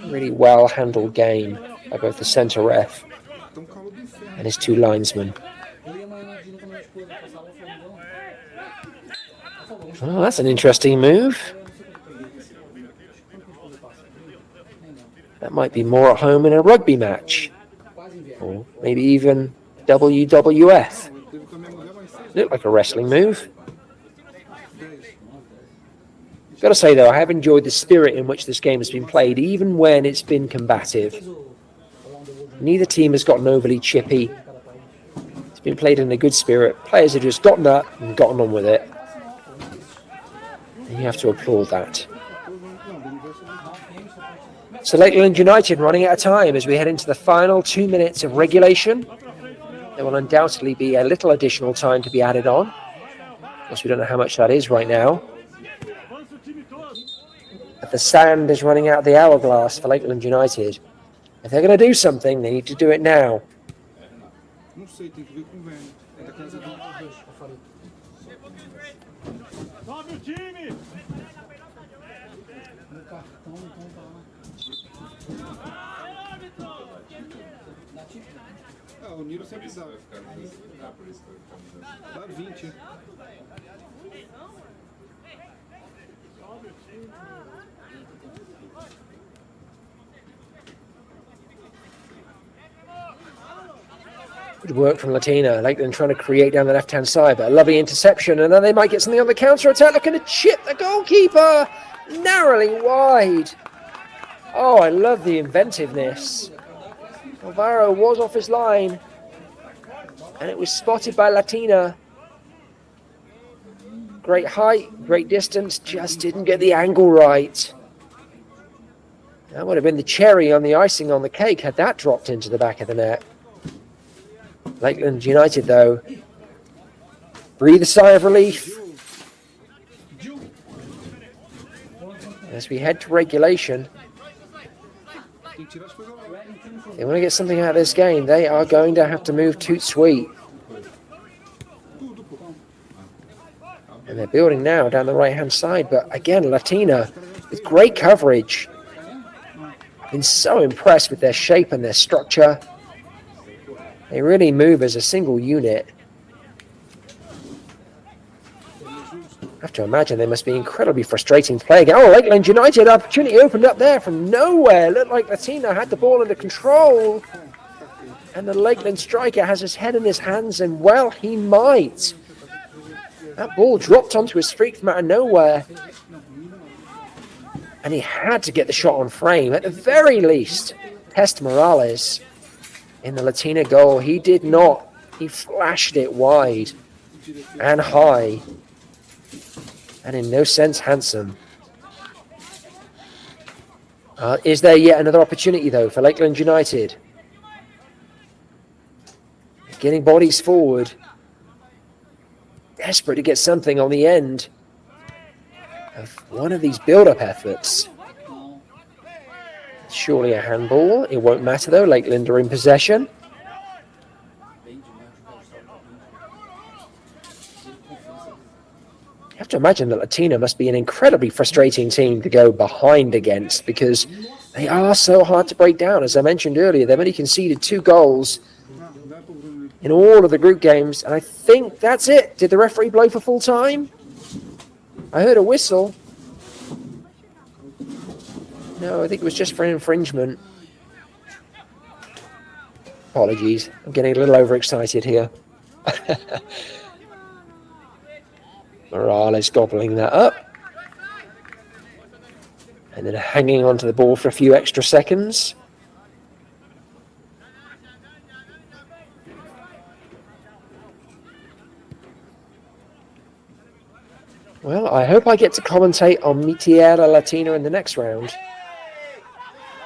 Really well-handled game by both the centre ref and his 2 linesmen. Oh, that's an interesting move. That might be more at home in a rugby match. Or maybe even WWF. Looked like a wrestling move. Got to say, though, I have enjoyed the spirit in which this game has been played, even when it's been combative. Neither team has gotten overly chippy. It's been played in a good spirit. Players have just gotten up and gotten on with it. And you have to applaud that. So Lakeland United running out of time as we head into the final 2 minutes of regulation. There will undoubtedly be a little additional time to be added on. Of course, we don't know how much that is right now. But the sand is running out of the hourglass for Lakeland United. If they're going to do something, they need to do it now. O Nilo sempre dá. Dá 20. Good work from Latina. Lakeland trying to create down the left-hand side, but a lovely interception, and then they might get something on the counter-attack, looking to chip the goalkeeper narrowly wide. Oh, I love the inventiveness. Alvaro was off his line, and it was spotted by Latina. great height, great distance, just didn't get the angle right. That would have been the cherry on the icing on the cake had that dropped into the back of the net. Lakeland United, though, breathe a sigh of relief as we head to regulation. If they want to get something out of this game, they are going to have to move toot sweet. And they're building now down the right-hand side. But again, Latina with great coverage. Been so impressed with their shape and their structure. They really move as a single unit. I have to imagine they must be incredibly frustrating playing. Oh, Lakeland United opportunity opened up there from nowhere. Looked like Latina had the ball under control. And the Lakeland striker has his head in his hands, and well, he might. That ball dropped onto his feet from out of nowhere. And he had to get the shot on frame. At the very least, test Morales in the Latina goal. He did not. He flashed it wide and high. And in no sense handsome. Is there yet another opportunity, though, for Lakeland United? Getting bodies forward. Desperate to get something on the end of one of these build-up efforts. Surely a handball. It won't matter, though. Lakeland are in possession. You have to imagine that Latina must be an incredibly frustrating team to go behind against because they are so hard to break down. As I mentioned earlier, they've only conceded 2 goals in all of the group games, and I think that's it. Did the referee blow for full time? I heard a whistle. No, I think it was just for an infringement. Apologies, I'm getting a little overexcited here. Morales gobbling that up. And then hanging onto the ball for a few extra seconds. Well, I hope I get to commentate on Tierra Latina in the next round,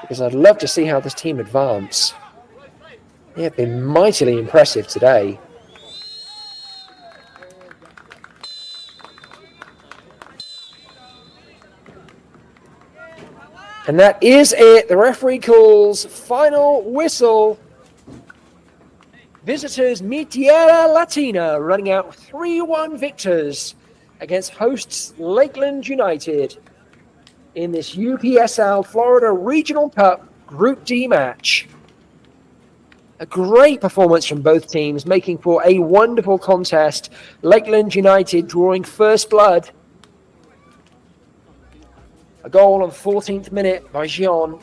because I'd love to see how this team advance. They have been mightily impressive today. And that is it. The referee calls final whistle. Visitors Tierra Latina running out 3-1 victors against hosts Lakeland United in this UPSL Florida Regional Cup Group D match. A great performance from both teams, making for a wonderful contest. Lakeland United drawing first blood. A goal on the 14th minute by Gian.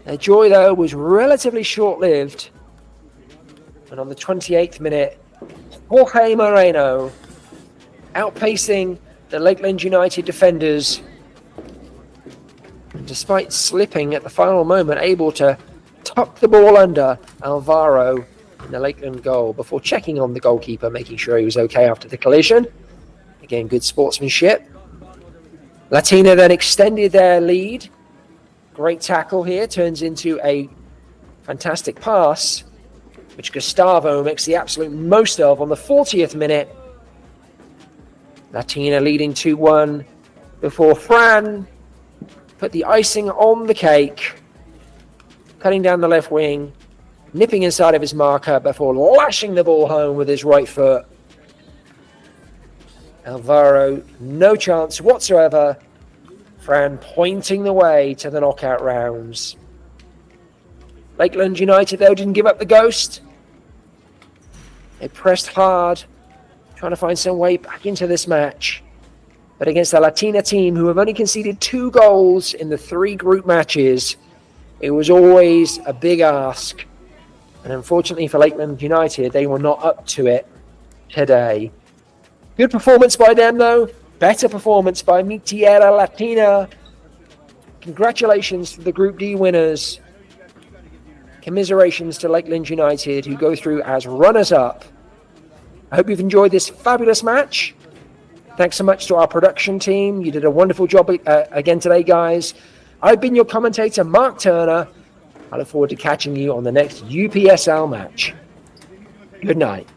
Their joy, though, was relatively short-lived. And on the 28th minute, Jorge Moreno outpacing the Lakeland United defenders. And despite slipping at the final moment, able to tuck the ball under Alvaro in the Lakeland goal before checking on the goalkeeper, making sure he was okay after the collision. Again, good sportsmanship. Latina then extended their lead. Great tackle here, turns into a fantastic pass, which Gustavo makes the absolute most of on the 40th minute. Latina leading 2-1 before Fran put the icing on the cake, cutting down the left wing, nipping inside of his marker before lashing the ball home with his right foot. Alvaro, no chance whatsoever. Fran pointing the way to the knockout rounds. Lakeland United, though, didn't give up the ghost. They pressed hard, trying to find some way back into this match. But against the Latina team, who have only conceded 2 goals in the 3 group matches, it was always a big ask. And unfortunately for Lakeland United, they were not up to it today. Good performance by them, though. Better performance by Tierra Latina. Congratulations to the Group D winners. Commiserations to Lakeland United, who go through as runners-up I hope you've enjoyed this fabulous match. Thanks so much to our production team. You did a wonderful job again today, guys. I've been your commentator, Mark Turner. I look forward to catching you on the next UPSL match. Good night.